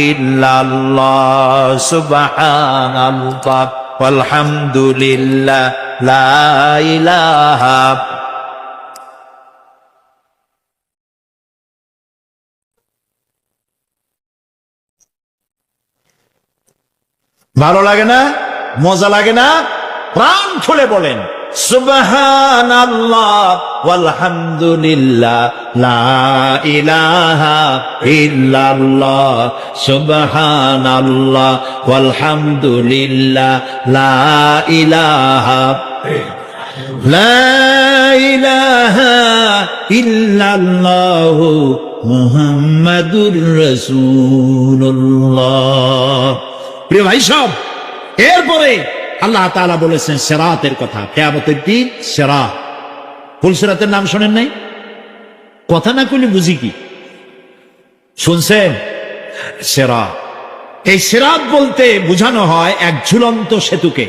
ইল্লাল্লাহ, সুবহানাল্লাহ, আলহামদুলিল্লাহ, লা ইলাহা। ভালো লাগে না? মজা লাগে না? প্রাণ খুলে বলেন সুবহানাল্লাহ ওয়ালহামদুলিল্লাহ, লা ইলাহা ইল্লাল্লাহ, সুবহানাল্লাহ ওয়ালহামদুলিল্লাহ, লা ইলাহা ইল্লাল্লাহ, মুহাম্মাদুর রাসূলুল্লাহ। প্রিয় ভাই সব, এরপরে আল্লাহ তাআলা বলেছেন সিরাতের কথা। কিয়ামতের দিন সিরাত, ফুলসিরাতের নাম শোনেন নাই? কথা না কইলে বুঝি কি? শুনছেন? সিরাত, এই সিরাত বলতে বোঝানো হয় এক ঝুলন্ত সেতুকে,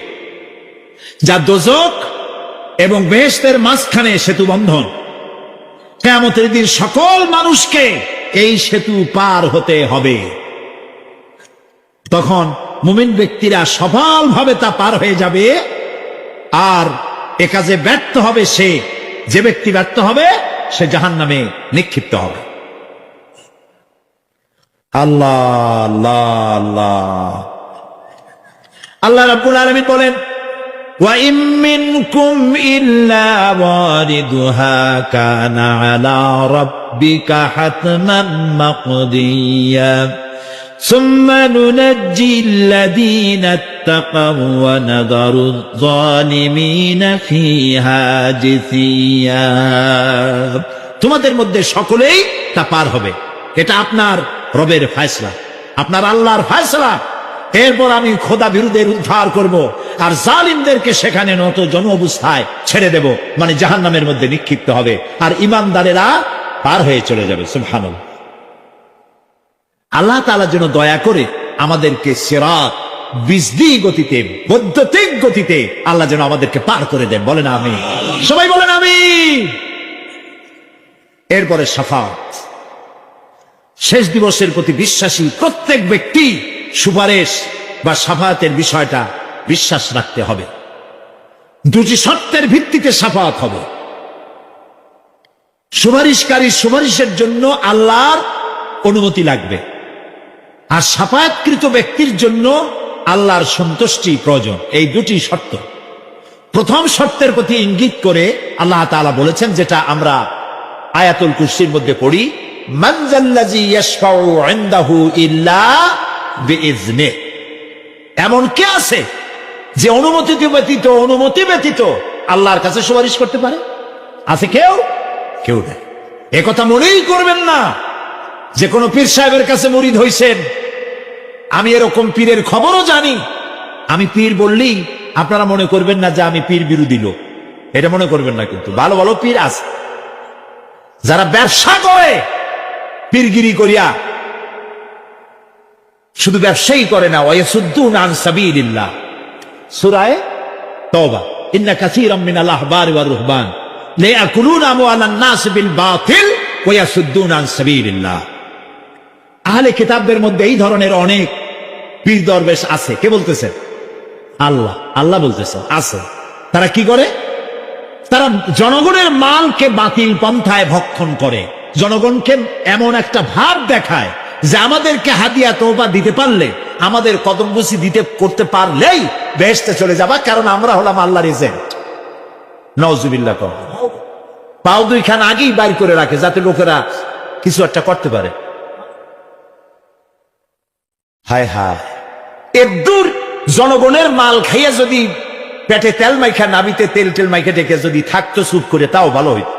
যা দোজখ এবং বেহেশতের মাঝখানে সেতু বন্ধন। কিয়ামতের দিন সকল মানুষকে এই সেতু পার হতে হবে। তখন মুমিন ব্যক্তিরা সফলভাবে তা পার হয়ে যাবে, আর এ কাজে ব্যর্থ হবে সে, যে ব্যক্তি ব্যর্থ হবে সে জাহান্নামে নিক্ষিপ্ত হবে। আল্লাহ আল্লাহ আল্লাহ। আল্লাহ রাব্বুল আলামিন বলেন, ওয়া ইম মিনকুম ইল্লা ওয়ারিদুহা কানা আলা রাব্বিকা হাতমান মাকদিয়া ثم ننجي الذين اتقوا ونذر الظالمين فيها جثيا। তোমাদের মধ্যে সকলেই তা পার হবে, এটা আপনার রবের ফয়সালা, আপনার আল্লাহর ফয়সালা। এরপর আমি খোদা বিরোধীদের উদ্ধার করব, আর জালিমদেরকে সেখানে নত জন অবস্থায় ছেড়ে দেব, মানে জাহান্নামের মধ্যে নিক্ষিপ্ত হবে, আর ঈমানদারেরা পার হয়ে চলে যাবে। সুবহানাল্লাহ। আল্লাহ তাআলা যেন দয়া করে আমাদেরকে সিরাত বিজলি গতিতে, বৈদ্যুতিক গতিতে আল্লাহ যেন আমাদেরকে পার করে দেন, বলেন আমিন। সবাই বলেন আমিন। এরপরে শাফাত, শেষ দিবসের প্রতি বিশ্বাসী প্রত্যেক ব্যক্তি সুপারিশ বা শাফাতের বিষয়টা বিশ্বাস রাখতে হবে। দুটি শর্তের ভিত্তিতে শাফাত হবে। সুপারিশকারী সুপারিশের জন্য আল্লাহর অনুমতি লাগবে, আর শাফায়াতকৃত ব্যক্তির জন্য আল্লাহর সন্তুষ্টি প্রয়োজন। এই দুটি শর্ত। প্রথম শর্তের প্রতি ইঙ্গিত করে আল্লাহ তাআলা বলেছেন, যেটা আমরা আয়াতুল কুরসির মধ্যে পড়ি, মান যাল্লাযী ইয়াশফাউ ইনদাহু ইল্লা বিইজনিহি। এমন কে আছে যে অনুমতি ব্যতীত আল্লাহর কাছে সুপারিশ করতে পারে? আছে কেউ? কেউ নেই। একথা মনেই করবেন না যে কোনো পীর সাহেবের কাছে মুরিদ হইছেন, আমি এরকম পীরের খবরও জানি। আমি পীর বললেই আপনারা মনে করবেন না যে আমি পীর বিরোধী লোক, এটা মনে করবেন না। কিন্তু ভালো ভালো পীর আছে যারা ব্যবসা করে পীরগিরি করিয়া, শুধু ব্যবসায়ী করে না, ওয়ায়াসুদ্দুনা আন সাবিলিল্লাহ। সূরা তাওবা, ইন্না কাসীরাম মিনাল আহবারি ওয়ার রুহবান লায়াকুলুনা আমওয়ালান নাস বিল বাতিল ওয়ায়াসুদ্দুনা আন সাবিলিল্লাহ। আহলে কিতাবদের মধ্যে এই ধরনের অনেক পীর দরবেশ আছে। কে বলতেছেন? আল্লাহ। আল্লাহ বলতেছেন আছে। তারা কি করে? তারা জনগণের মালকে বাতিল পন্থায় ভক্ষণ করে, জনগণকে এমন একটা ভাব দেখায় যে আমাদেরকে হাদিয়া তওবা দিতে পারলে, আমাদের কদমবুসি দিতে করতে পারলেই বেহেশতে চলে যাবা, কারণ আমরা হলাম আল্লাহর এজেন্ট। নাউজুবিল্লাহ। পাও দুইখান আগেই বাইর করে রাখে যাতে লোকেরা কিছু একটা করতে পারে। হায় হায়, এদূর জনগণের মাল খাইয়া যদি পেটে তেল মাইখা, নাবিতে তেল টেল মাইখা ডেকে যদি থাকতো চুপ করে, তাও ভালো হইত।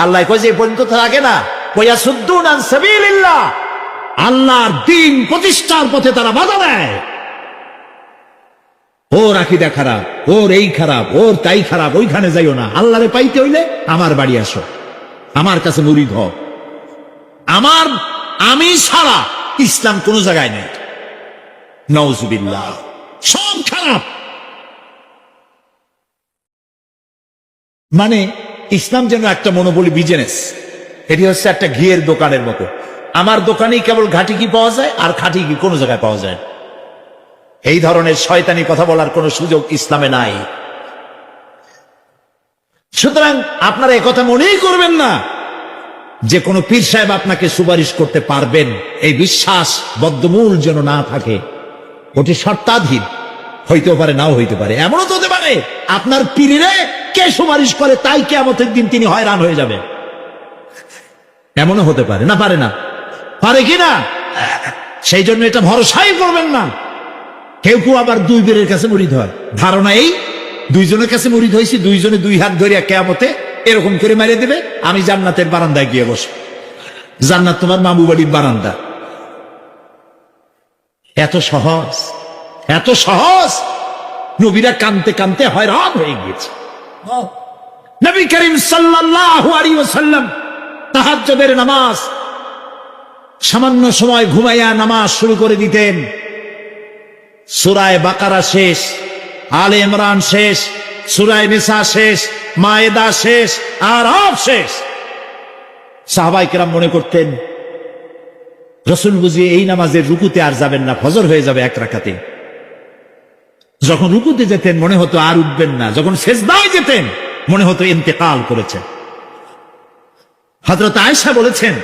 আল্লাহ কয় যে এই পর্যন্ত থাকে না, ওয়ায়াসুদ্দুনা আন সাবিলিল্লাহ, আল্লাহর দ্বীন প্রতিষ্ঠার পথে তারা বাধা দেয়। ওর আকীদা খারাপ, ওর এই খারাপ, ওর তাই খারাপ, ওইখানে যাইও না। আল্লাহরে পাইতে হইলে আমার বাড়ি আসো, আমার কাছে মুরিদ হও। আমি ছাড়া ইসলাম কোন জায়গায় নেই। নাউজুবিল্লাহ। সব খারাপ। মানে ইসলাম যেন একটা মনোবলী বিজনেস। এটি হচ্ছে একটা ঘিয়ের দোকানের মতো। আমার দোকানেই কেবল ঘাটি কি পাওয়া যায়, আর খাঁটি কি কোনো জায়গায় পাওয়া যায়। এই ধরনের শয়তানি কথা বলার কোনো সুযোগ ইসলামে নাই। সুতরাং আপনারা একথা মনেই করবেন না যে কোনো পীর সাহেব আপনাকে সুপারিশ করতে পারবেন, এই বিশ্বাস বদ্ধমূল যেন না থাকে। ওটি শর্তাধীন, হইতেও পারে নাও হইতে পারে। এমনও তো হতে পারে আপনার পীরে কে সুপারিশ করে তাই কিয়ামতের দিন তিনি হয়রান হয়ে যাবেন। এমনও হতে পারে। না পারে না? পারে কি না? সেই জন্য এটা ভরসাই করবেন না। কেউ কেউ আবার দুই পীরের কাছে মুরিদ হয়, ধারণা এই দুইজনের কাছে মুরিদ হয়েছি, দুইজনে দুই হাত ধরিয়া কিয়ামতে এরকম করে মেরে দেবে, আমি জান্নাতের বারান্দায় গিয়ে বসে। জান্নাত তোমার মামু বাড়ির বারান্দা। এত সহজ, এত সহজ। নবীরা কানতে কানতে হয়রান হয়ে গিয়েছে। নবী করিম সাল্লাল্লাহু আলাইহি ওয়াসাল্লাম তাহাজ্জুদের নামাজ সামান্য সময় ঘুমাইয়া নামাজ শুরু করে দিতেন। সূরা বাকারা শেষ, আলে ইমরান শেষ, সূরা নিসা শেষ, মায়েদা শেষ, আরাফ শেষ। সাহাবায়ে কেরাম মনে করতেন রাসূল বুঝি এই নামাজের রুকুতে আর যাবেন না, ফজর হয়ে যাবে এক রাকাতে। যখন রুকুতে যেতেন মনে হতো আর উঠবেন না, যখন সেজদায় যেতেন মনে হতো ইন্তেকাল করেছেন। হযরত আয়েশা বলেছেন,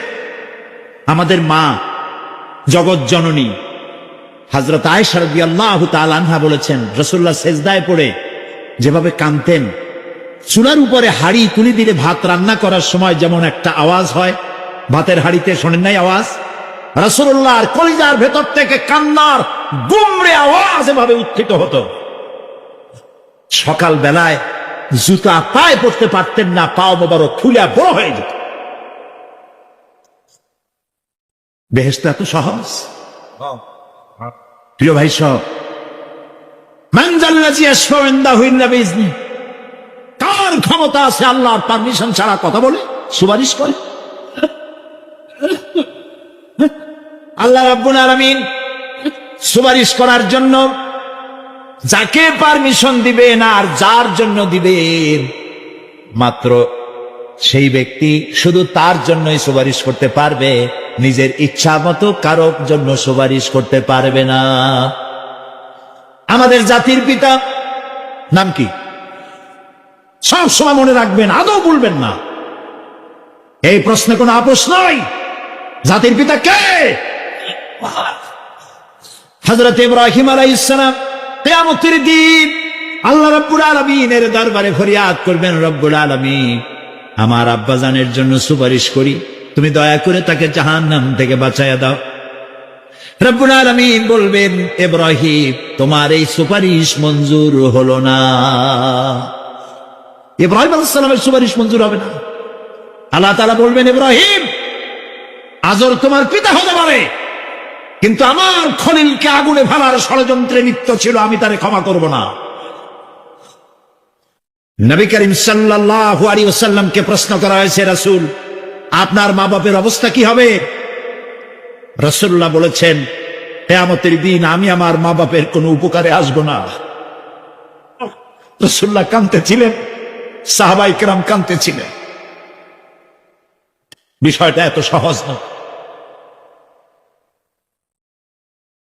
আমাদের মা জগৎ জননী হযরত আয়েশা রাদিয়াল্লাহু তাআলা আনহা বলেছেন, রাসূলুল্লাহ সেজদায় পড়ে যেভাবে কাঁদতেন, চুলার উপরে হাড়ি তুলে দিলে ভাত রান্না করার সময় যেমন একটা আওয়াজ হয়, ভাতের হাড়িতে শোনেন নাই আওয়াজ? রাসূলুল্লাহর কলিজার ভেতর থেকে কান্নার গুমরে আওয়াজ এভাবে উত্থিত হতো। সকাল বেলায় জুতা পায়ে পড়তে পারতেন না, পাও মোবারক ফুলে বড় হয়ে যেত। বেহেশত এত সহজ। প্রিয় ভাই সব, মান জাল্লাযী ইয়াশফাউ ইনদাহু ইল্লা বিইজনি, কার ক্ষমতা আছে আল্লাহর পারমিশন ছাড়া কথা বলে সুপারিশ করে? আল্লাহ রাব্বুল আলামিন সুপারিশ করার জন্য যাকে পারমিশন দিবেন আর যার জন্য দিবেন, মাত্র সেই ব্যক্তি শুধু তার জন্যই সুপারিশ করতে পারবে, নিজের ইচ্ছা মতো কারোর জন্য সুপারিশ করতে পারবে না। আমাদের জাতির পিতা নাম কি? সব সময় মনে রাখবেন, আদৌ ভুলবেন না। এই প্রশ্নে কোনো আপোষ নয়। জাতির পিতা কে? হযরত ইব্রাহিম আলাইহিস সালাম। কিয়ামতের দিন আল্লাহ রাব্বুল আলামিনের দরবারে ফরিয়াদ করবেন, রব্বুল আলামিন আমার আব্বাজানের জন্য সুপারিশ করি, তুমি দয়া করে তাকে জাহান্নাম থেকে বাঁচায়া দাও। রব্বুল আলামিন বলবেন, ইব্রাহিম তোমার এই সুপারিশ মঞ্জুর হলো না। ইব্রাহিম আলাইহিস সালামের সুপারিশ মঞ্জুর হবে না। আল্লাহ তাআলা বলবেন, ইব্রাহিম আজর তোমার পিতা হতে পারে, কিন্তু আমার খলিলকে আগুনে ফেলার ষড়যন্ত্রে লিপ্ত ছিল, আমি তারে ক্ষমা করব না। নবী করিম সাল্লাল্লাহু আলাইহি ওয়াসাল্লামকে প্রশ্ন করা হয়েছে, রাসূল আপনার মা বাপের অবস্থা কি হবে? রাসূলুল্লাহ বলেছেন, কিয়ামতের দিন আমি আমার মা বাপের কোনো উপকারে আসব না। রাসূলুল্লাহ কাঁদতেছিলেন, সাহাবায়ে কেরাম কাঁদতেছিলেন। বিষয়টা এত সহজ না।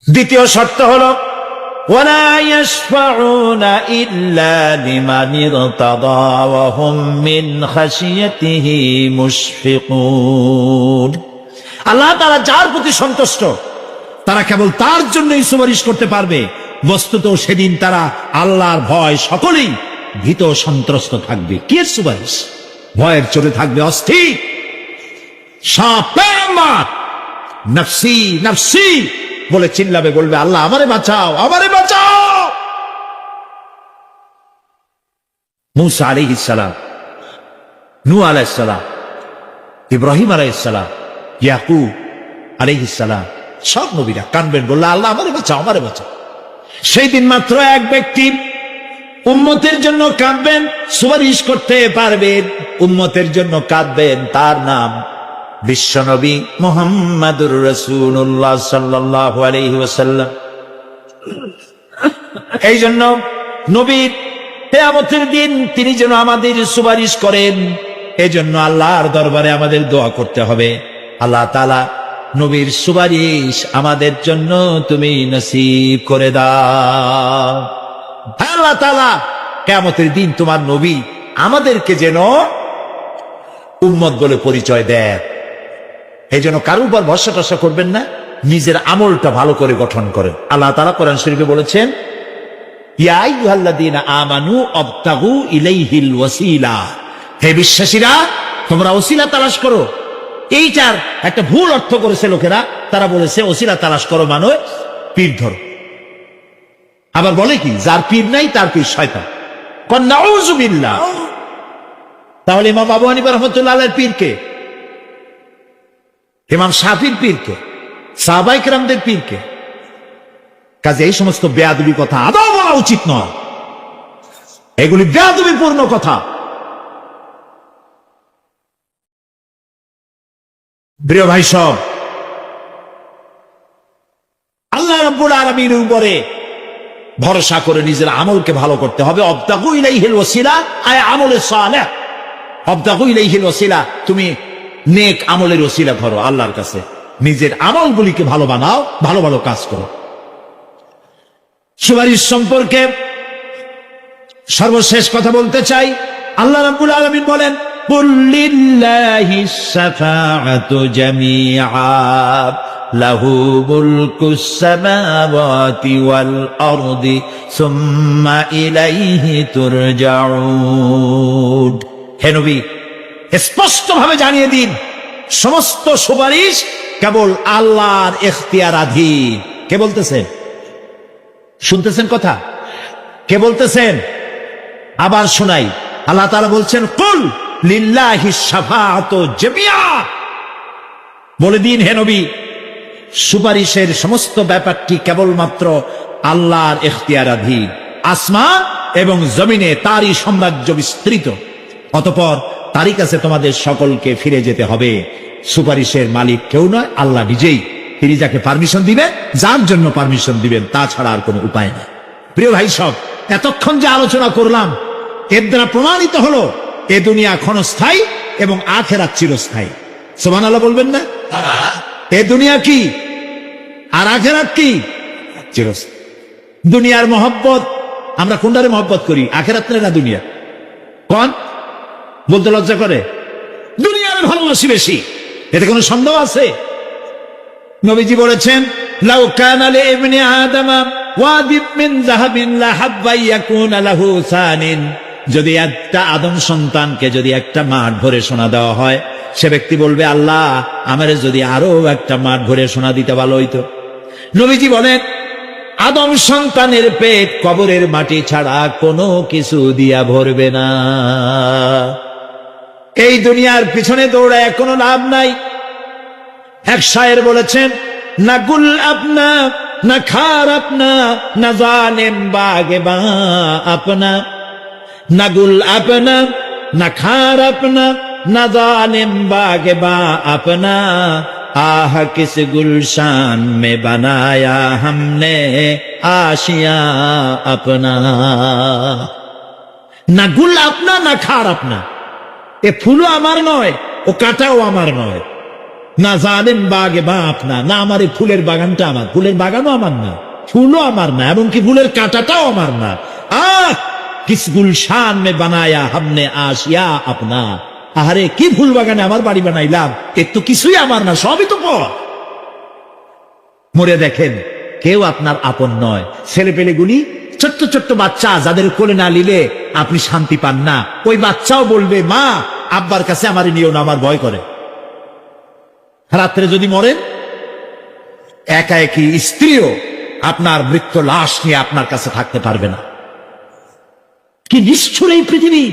দ্বিতীয় শর্ত হলো ওয়ালা ইয়াশফাউনা ইল্লা লিমান ইরতাদা ওয়া হুম মিন খাশিয়াতিহি মুশফিকুন। আল্লাহ তাআলা যার প্রতি সন্তুষ্ট তারা কেবল তার জন্যই সুপারিশ করতে পারবে। বস্তুত সেদিন তারা আল্লাহর ভয় সকলেই ভীত সন্ত্রস্ত থাকবে। কি সুপারিশ? ভয়ের চোটে থাকবে অস্থির। সব পেগম্বর নফসি নফসি বলে চিল্লাবে, বলবে আল্লাহ আমারে বাঁচাও, আমারে বাঁচাও। মূসা আলাইহিস সালাম, নূহ আলাইহিস সালাম, ইব্রাহিম আলাইহিস সালাম, ইয়াকুব আলাইহিস সালাম, সব নবীরা কানবেন, বললে আল্লাহ আমারে বাঁচাও, আমারে বাঁচাও। সেই দিন মাত্র এক ব্যক্তি উম্মতের জন্য কাঁদবেন, সুপারিশ করতে পারবেন, উম্মতের জন্য কাঁদবেন, তার নাম বিশ্বনবী মুহাম্মাদুর রাসূলুল্লাহ সাল্লাল্লাহু আলাইহি ওয়াসাল্লাম। এই জন্য নবীর কিয়ামতের দিন তিনি যেন আমাদের সুপারিশ করেন, এই জন্য আল্লাহর দরবারে আমাদের দোয়া করতে হবে, আল্লাহ তাআলা নবীর সুপারিশ আমাদের জন্য তুমি নসিব করে দাও। আল্লাহ তাআলা কিয়ামতের দিন তোমার নবী আমাদেরকে যেন উম্মত বলে পরিচয় দেয়। এই জন্য কারোর উপর ভরসা টরসা করবেন না, নিজের আমলটা ভালো করে গঠন করেন। আল্লাহ তাআলা কোরআন শরীফে বলেছেন, ইয়া আইয়ুহাল্লাযীনা আমানু আবতাগু ইলাইহিল ওয়াসিলা, হে বিশ্বাসীরা তোমরা ওসিলা তালাশ করো। এইটার একটা ভুল অর্থ করেছে লোকেরা, তারা বলেছে ওসিলা তালাশ করো মানে পীর ধরো। আবার বলে কি, যার পীর নাই তার পীর শয়তান। কন নাউযু বিল্লাহ। তাহলে ইমাম আবু হানিফা রাহমাতুল্লাহ আলাইহির পীর কে? ইমাম শাফির পীর কে? সাহাবায়ে কেরামদের পীর কে? কাজে এই সমস্ত বেয়াদবি কথা আদৌ বলা উচিত নয়, এগুলি বেয়াদবিপূর্ণ কথা। প্রিয় ভাই সব, আল্লাহ রাব্বুল আলামিনের উপরে ভরসা করে নিজের আমলকে ভালো করতে হবে। অবতাগু ইলাইহিল ওয়াসিলা আয় আমলে সালেহ। অবতাগু ইলাইহিল ওয়াসিলা, তুমি নেক আমলের ওসিলা করো আল্লাহর কাছে, নিজের আমলগুলিকে ভালো বানাও, ভালো ভালো কাজ করো। সুপারিশ সম্পর্কে সর্বশেষ কথা বলতে চাই। আল্লাহ রাব্বুল আলামিন বলেন, কুল লিল্লাহিস শাফাআতু জামিআ লাহু মুলকুস সামাওয়াতি ওয়াল আরদি সুম্মা ইলাইহি তুরজাউন। হে নবী, স্পষ্টভাবে জানিয়ে দিন, সমস্ত সুপারিশ কেবল আল্লাহর এখতিয়ারাধীন। কে বলতেছেন? শুনতেছেন কথা? কে বলতেছেন? আবার শোনাই। আল্লাহ তাআলা বলছেন, কুল লিল্লাহিস শাফাআতু জামিআ। বলে দিন হে নবী, সুপারিশের সমস্ত ব্যাপারটি কেবলমাত্র আল্লাহর এখতিয়ারাধীন। আসমান এবং জমিনে তারই সাম্রাজ্য বিস্তৃত, অতঃপর তারই কাছে তোমাদের সকলকে ফিরে যেতে হবে। সুপারিশের মালিক কেউ নয়, আল্লাহ নিজেই। তিনি যাকে পারমিশন দিবেন, যার জন্য পারমিশন দিবেন, তাছাড়া আর কোনো উপায় নেই। প্রিয় ভাই সব, এতক্ষণ যে আলোচনা করলাম এর দ্বারা প্রমাণিত হলো এ দুনিয়া ক্ষণস্থায়ী এবং আখিরাত চিরস্থায়ী। সুবহানাল্লাহ বলবেন না? এ দুনিয়া কি আর আখিরাত কি? চিরস্থায়ী। দুনিয়ার মহব্বত আমরা কোনটারে মহব্বত করি, আখিরাত না দুনিয়া? কোন বলতে লজ্জা করে? দুনিয়ার ভালোবাসি বেশি, এতে কোনো সন্দেহ আছে? নবীজি বলেছেন, লাউ কানা লি ইবনি আদামা ওয়াদিব মিন যাহাবিন লাহাব্বা ইয়াকুনা লাহু সানিন। যদি একটা আদম সন্তানকে যদি একটা মাঠ ভরে সোনা দেওয়া হয়, সে ব্যক্তি বলবে, আল্লাহ আমারে যদি আরো একটা মাঠ ভরে সোনা দিতে ভালো হইতো। নবীজি বলেন, আদম সন্তানের পেট কবরের মাটি ছাড়া কোনো কিছু দিয়া ভরবে না। এই দুনিয়ার পিছনে দৌড়ায় কোনো লাভ নাই। এক শায়ের বলেছেন, না গুল আপনা না খার আপনা না জালেম বাগে বা আপনা, না গুল আপনা না খার আপনা না জালেম বাগে বা আপনা, आह किस गुलशान में बनाया हमने आशिया अपना। না গুল আপনা না খার আপনা, এ ফুলও আমার নয়, ও কাটাও আমার নয়। না জালেম বাগে বা আপনা, না আমার এই ফুলের বাগানটা আমার, ফুলের বাগানও আমার না, ফুলও আমার না, এমনকি ফুলের কাঁটাটাও আমার না। আহ কিস গুলশান মে বানায়া হামনে আশিয়া আপনা, আহারে কি ফুল বাগানে আমার বাড়ি বানাইলাম, এর তো কিছুই আমার না, সবই তো পর। মরে দেখেন কেউ আপনার আপন নয়। ছেলে পেলেগুলি, ছোট্ট ছোট্ট বাচ্চা যাদের কোলে না নিলে আপনি শান্তি পান না, ওই বাচ্চাও বলবে মা আব্বার কাছে আমার নিও না, আমার ভয় করে। রাত্রে যদি মরেন, একা একই স্ত্রীও আপনার মৃত্যু লাশ নিয়ে আপনার কাছে থাকতে পারবে না। কি নিষ্ঠুর এই পৃথিবী!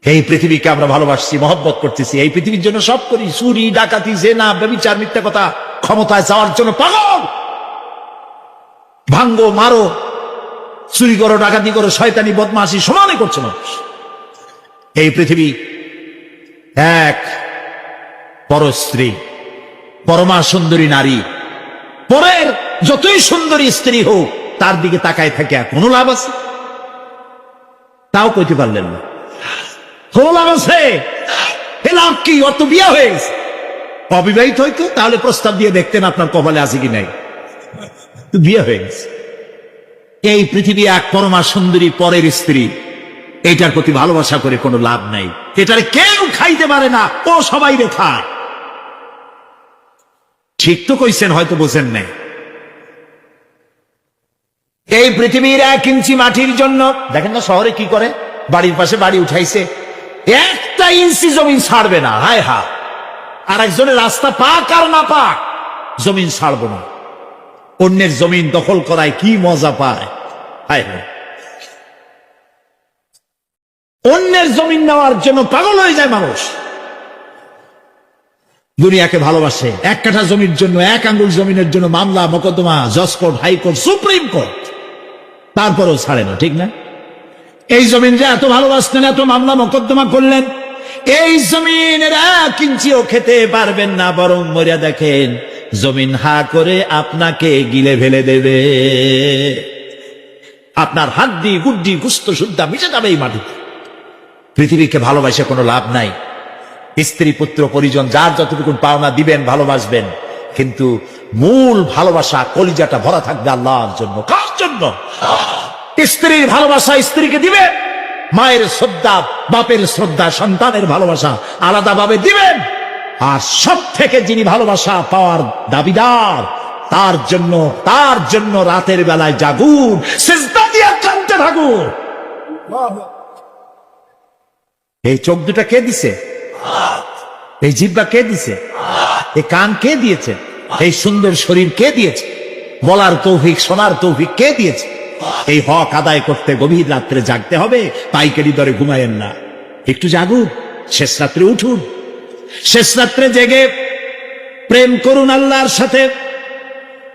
এই পৃথিবীকে আমরা ভালোবাসছি, মহব্বত করতেছি, এই পৃথিবীর জন্য সব করি, চুরি ডাকাতি জেনা ব্যভিচার মিথ্যা কথা, ক্ষমতায় যাওয়ার জন্য পাগল। ভাঙ্গো মারো, চুরি করো, ডাকাতি করো, শয়তানি বদমাশি সমানে করছে মানুষ। এই পৃথিবী এক পরস্ত্রী, পরমা সুন্দরী নারী, পরের যতই সুন্দরী স্ত্রী হোক তার দিকে তাকায় থাকে কোনো লাভ আছে? তাও কইতে পারলেন না। কোনো লাভ আছে? এ লাভ কি? অত বিয়া হয়ে গেছে। অবিবাহিত হইতো তাহলে প্রস্তাব দিয়ে দেখতেন আপনার কপালে আছে কি নাই। বিয়ে হয়ে গেছে। এই পৃথিবী এক পরমা সুন্দরী পরের স্ত্রী, এটার প্রতি ভালোবাসা করে কোনো লাভ নাই। এটারে কেউ খাইতে পারে না, ও সবাই রে খায়। ঠিক তো কইছেন, হয়তো বোঝেন নাই। এই পৃথিবীর 1 ইঞ্চি মাটির জন্য দেখেন না শহরে কি করে, বাড়ির পাশে বাড়ি উঠাইছে, 1 ইঞ্চি জমিন ছাড়বে না। হায় হা, আর একজনের রাস্তা পাক আর না পাক, জমিন ছাড়বো না। অন্যের জমিন দখল করায় কি মজা পায়। হায় হায়, অন্যের জমিন নেওয়ার জন্য পাগল হয়ে যায় মানুষ। দুনিয়াকে ভালোবাসে, 1 কাঠা জমির জন্য, 1 আঙ্গুল জমিনের জন্য মামলা মোকদ্দমা, জজ কোর্ট, হাইকোর্ট, সুপ্রিম কোর্ট, তারপরেও ছাড়ে না, ঠিক না? এই জমিন যে এত ভালোবাসতেন, এত মামলা মোকদ্দমা করলেন, এই জমিনের 1 ইঞ্চিও খেতে পারবেন না, বরং মরিয়া দেখেন জমিন হা করে আপনাকে গিলে ফেলে দেবে। আপনার হাড্ডি গুড্ডি গুস্ত শুদ্ধা মিশে যাবে এই মাটিতে। পৃথিবীকে ভালোবাসে কোনো লাভ নাই। স্ত্রী পুত্র পরিজন যার যতটুকু পাওনা দিবেন, ভালোবাসবেন, কিন্তু মূল ভালোবাসা কলিজাটা ভরা থাকবে আল্লাহর জন্য। কার জন্য? স্ত্রীর ভালোবাসা স্ত্রীকে দিবে, মায়ের শ্রদ্ধা, বাপের শ্রদ্ধা, সন্তানের ভালোবাসা আলাদাভাবে দিবেন। আর সব থেকে যিনি ভালোবাসা পাওয়ার দাবিদার, তার জন্য রাতের বেলায় জাগুন, সিজদা দিয়ে কাঁদতে থাকুন। এই চোখ দুটা কে দিছে? এই জিহ্বা কে দিছে? এই কান কে দিয়েছে? এই সুন্দর শরীর কে দিয়েছে? বলার তৌফিক, শোনার তৌফিক কে দিয়েছে? এই হক আদায় করতে গভীর রাত্রে জাগতে হবে, পাইকারি দরে ঘুমায়েন না, একটু জাগুন, শেষ রাত্রে উঠুন, শেষ রাত্রে জেগে প্রেম করুন আল্লাহর সাথে।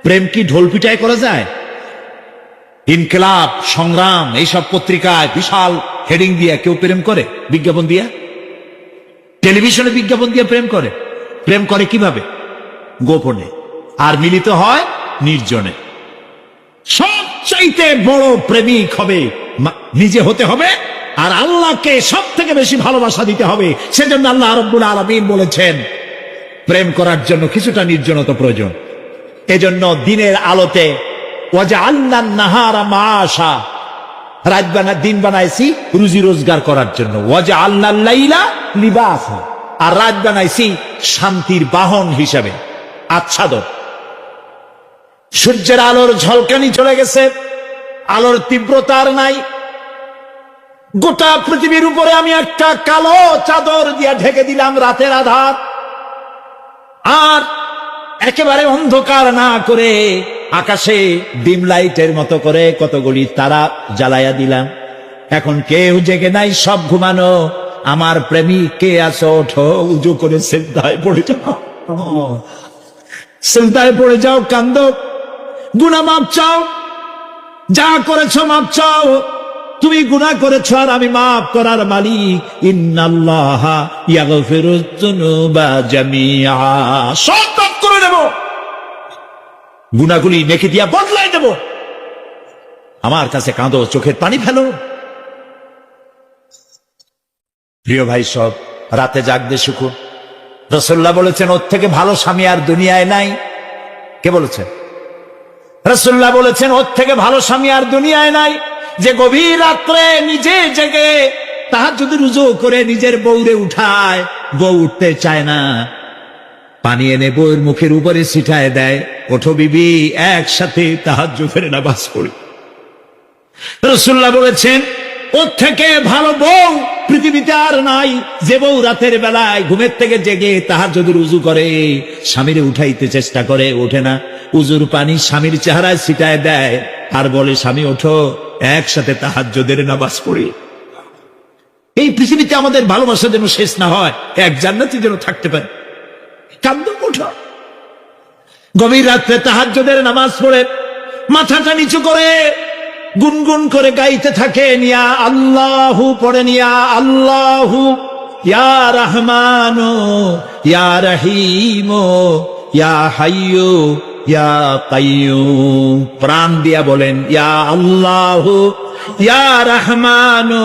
প্রেম কি ঢোল পিটায় করা যায়? ইনকিলাব, সংগ্রাম, এইসব পত্রিকায় বিশাল হেডিং দিয়ে কেউ প্রেম করে? বিজ্ঞাপন দিয়ে, টেলিভিশনে বিজ্ঞাপন দিয়ে প্রেম করে? প্রেম করে কিভাবে? গোপনে, আর মিলিত হয় নির্জনে। সবচাইতে বড় প্রেমিক হবে নিজে হতে হবে, আর আল্লাহকে সব থেকে বেশি ভালোবাসা দিতে হবে। সেজন্য আল্লাহ রাব্বুল আলামিন বলেছেন প্রেম করার জন্য কিছুটা নির্জনতা প্রয়োজন। এজন্য দিনের আলোতে ওয়াজআলনান নাহারা মাআশা, রাত দিন বানাইছি রুজি রোজগার করার জন্য, ওয়াজআলনাল লাইলা লিবাসা, আর রাত বানাইছি শান্তির বাহন হিসাবে, আচ্ছাদন। সূর্যের আলোর ঝলকানি চলে গেছে, আলোর তীব্রতা আর নাই। গোটা পৃথিবীর উপরে আমি একটা কালো চাদর দিয়ে ঢেকে দিলাম রাতের আধার, আর একেবারে অন্ধকার না করে আকাশে ডিম লাইটের মতো করে কতগুলি তারা জ্বালাইয়া দিলাম। এখন কেউ জেগে নাই, সব ঘুমানো। আমার প্রেমিক কে আছো, ওঠো, উজু করে সিজদায় পড়ে যাও। সিজদায় পড়ে যাও, কান্দো, গুনাহ মাপ চাও, যা করেছো মাপ চাও। তুমি গুনাহ করেছো আর আমি মাফ করার মালিক। ইন্নাল্লাহা ইয়াগফিরুয যুনুবা জামিআ। সব মাফ করে দেব, গুনাহগুলি নেকি দিয়া বদলাই দেব। আমার কাছে কাঁদো, চোখের পানি ফেলো। প্রিয় ভাই, সব রাতে জাগতে শিখো। রাসূলুল্লাহ বলেছেন, ওর থেকে ভালো স্বামী আর দুনিয়ায় নাই। কে বলেছেন? রাসূলুল্লাহ বলেছেন, ওর থেকে ভালো স্বামী আর দুনিয়ায় নাই, যে গভীর রাত্রে নিজে জেগে তাহাজ্জুদের রুজু করে নিজের বউরে উঠায়। বউ উঠতে চায় না, পানি এনে বউয়ের মুখের উপরে ছিটায় দেয়, ওঠো বিবি, একসাথে তাহাজ্জুদের নামাজ পড়ি। রাসূলুল্লাহ বলেছেন, ওর থেকে ভালো বউ পৃথিবীতে আর নাই, যে বউ রাতের বেলায় ঘুমের থেকে জেগে তাহাজ্জুদের উযু করে, স্বামীরে উঠাইতে চেষ্টা করে, ওঠে না, উযুর পানি স্বামীর চেহারায় ছিটায় দেয় আর বলে, স্বামী ওঠো, একসাথে তাহাজ্জুদের নামাজ পড়ি। এই পৃথিবীতে আমাদের ভালোবাসা যেন শেষ না হয়, এক জান্নাতে যেন থাকতে পারে। কান্দো, ওঠো। গভীর রাত্রে তাহাজ্জুদের নামাজ পড়ে মাথাটা নিচু করে গুনগুন করে গাইতে থাকে, ইয়া আল্লাহু পড়েন, ইয়া আল্লাহু, ইয়া রহমানু, ইয়া রহিমু, ইয়া হাইয়ু, ইয়া কাইয়ুম। প্রাণ দিয়া বলেন, ইয়া আল্লাহু, ইয়া রহমানু,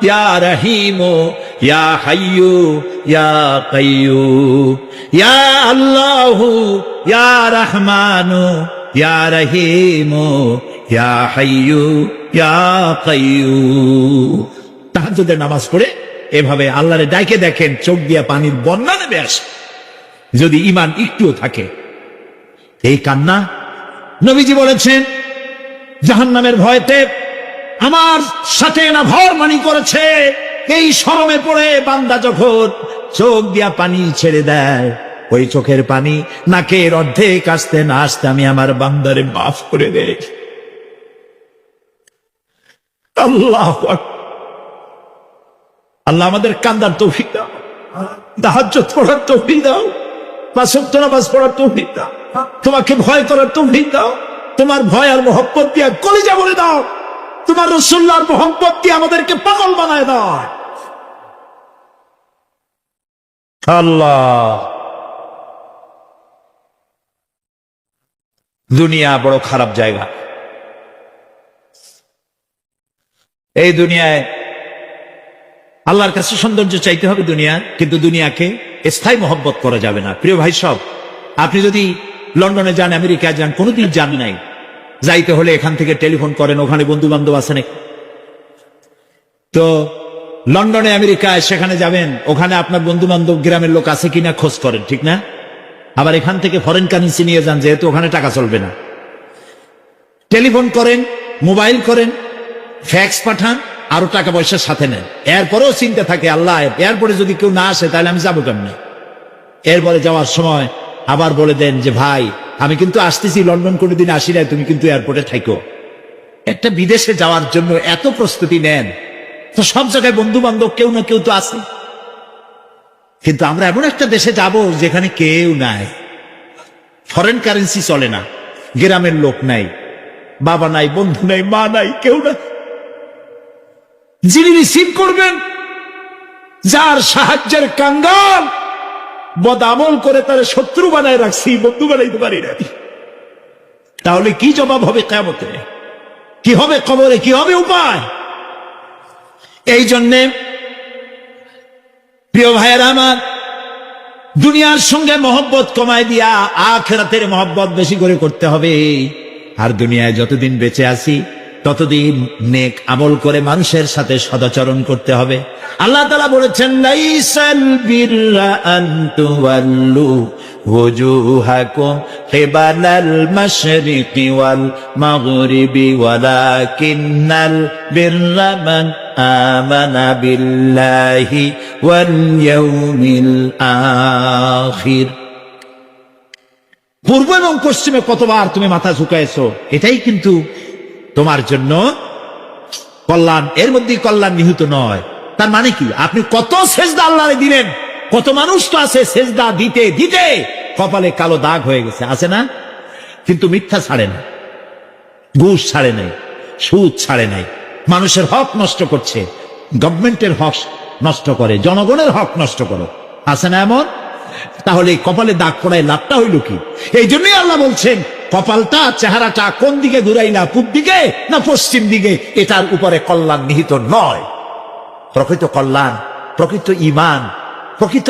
ইয়া রহিমু, ইয়া হাইয়ু, ইয়া কাইয়ুম। ইয়া আল্লাহু, ইয়া রহমানু, ইয়া রহিমু, ইয়া হাইয়ু, ইয়া কাইয়ুম। তাহাজ্জুদের নামাজ পড়ে এভাবে আল্লাহরে ডাইকে দেখেন, চোখ দিয়া পানির বন্যা নেমে আসে, যদি ঈমান একটুও থাকে। এই কান্না, নবীজি বলেছেন, জাহান্নামের ভয়তে আমার সাথে না ভরমানি করেছে। এই শরমে পড়ে বান্দা যখন চোখ দিয়া পানি ছেড়ে দেয়, ওই চোখের পানি নাকের অর্ধেক আসতে না আসতে আমি আমার বান্দারে মাফ করে দেই। আল্লাহু আকবার। আল্লাহ আমাদের কান্দার তৌফিক দাও, তাহাজ্জুদ পড়ার তৌফিক দাও, পাঁচ ওয়াক্ত নামাজ পড়ার তৌফিক দাও, তোমাকে ভয় করার তৌফিক দাও, তোমার ভয় আর মহব্বত দিয়ে কলিজা বলে দাও, তোমার রাসূলুল্লাহর মহব্বত দিয়ে আমাদেরকে পাগল বানায় দাও। আল্লাহ, দুনিয়া বড় খারাপ জায়গা। এই দুনিয়ায় আল্লাহর কাছে সৌন্দর্য চাইতে হবে দুনিয়া, কিন্তু দুনিয়াকে স্থায়ী মহব্বত করা যাবে না। প্রিয় ভাই সব, আপনি যদি লন্ডনে যান, আমেরিকায় যান, কোনোদিন যান নাই, যাইতে হলে এখান থেকে টেলিফোন করেন, ওখানে বন্ধু বান্ধব আছে নাকি? তো লন্ডনে আমেরিকায় সেখানে যাবেন, ওখানে আপনার বন্ধু বান্ধব গ্রামের লোক আছে কিনা খোঁজ করেন, ঠিক না? আবার এখান থেকে ফরেন কারেন্সি নিয়ে যান, যেহেতু ওখানে টাকা চলবে না। টেলিফোন করেন, মোবাইল করেন, ফ্যাক্স পাঠান, আরো টাকা পয়সার সাথে নেন। এরপরেও চিন্তা থাকে, আল্লাহ এরপরে যদি কেউ না আসে তাহলে আমি যাবো কেমনে? এরপরে যাওয়ার সময় আবার বলে দেন যে, ভাই আমি কিন্তু আসতেছি, লন্ডন কোনোদিন আসি নাই, তুমি কিন্তু এয়ারপোর্টে থাকো। একটা বিদেশে যাওয়ার জন্য এত প্রস্তুতি নেন, তো সব জায়গায় বন্ধু বান্ধব কেউ না কেউ তো আছে। কিন্তু আমরা এমন একটা দেশে যাব যেখানে কেউ নাই, ফরেন কারেন্সি চলে না, গ্রামের লোক নাই, বাবা নাই, বন্ধু নাই, মা নাই, কেউ নাই। যিনি রিসিভ করবেন, যার সাহায্যের কাঙ্গাল, বদামল করে তার শত্রু বানায় রাখছি, বন্ধু বানাইতে পারি না। তাহলে কি জবাব হবে কিয়ামতে? কি হবে কবরে? কি হবে উপায়? এই জন্যে প্রিয় ভাইয়েরা আমার, দুনিয়ার সঙ্গে মহব্বত কমায় দিয়া আখিরাতের মহব্বত বেশি করে করতে হবে। আর দুনিয়ায় যতদিন বেঁচে আছি ততদিন নেক আমল করে মানুষের সাথে সদাচরণ করতে হবে। আল্লাহ তাআলা বলেছেন, লাইসাল বিররা আন তুওয়াল্লু ওয়াজুহাকুম কিবালাল মাশরিকি ওয়াল মাগরিবি ওয়ালাকিন্নাল বিররা মান আমানা বিল্লাহি ওয়াল ইয়াউমিল আখির। পূর্ব এবং পশ্চিমে কতবার তুমি মাথা ঝুঁকাইছো, এটাই কিন্তু তোমার জন্য কল্যাণ। এর মধ্যে কল্যাণ নিহিত নয়। তার মানে কি? আপনি কত সেজদা আল্লাহরে দিলেন, কত মানুষ তো আছে সেজদা দিতে দিতে কপালে কালো দাগ হয়ে গেছে, আছে না? কিন্তু মিথ্যা ছাড়ে না, ঘুষ ছাড়ে নাই, সুদ ছাড়ে নাই, মানুষের হক নষ্ট করছে, গভর্নমেন্টের হক নষ্ট করে, জনগণের হক নষ্ট করো, আছে না এমন? তাহলে কপালে দাগ পড়ায় লাভটা হইল কি? এই জন্যই আল্লাহ বলছেন কপালটা, চেহারাটা কোন দিকে ঘুরাইলা, পূব দিকে না পশ্চিম দিকে, এটার উপরে কল্যাণ নিহিত নয়। প্রকৃত কল্যাণ, প্রকৃত ঈমান, প্রকৃত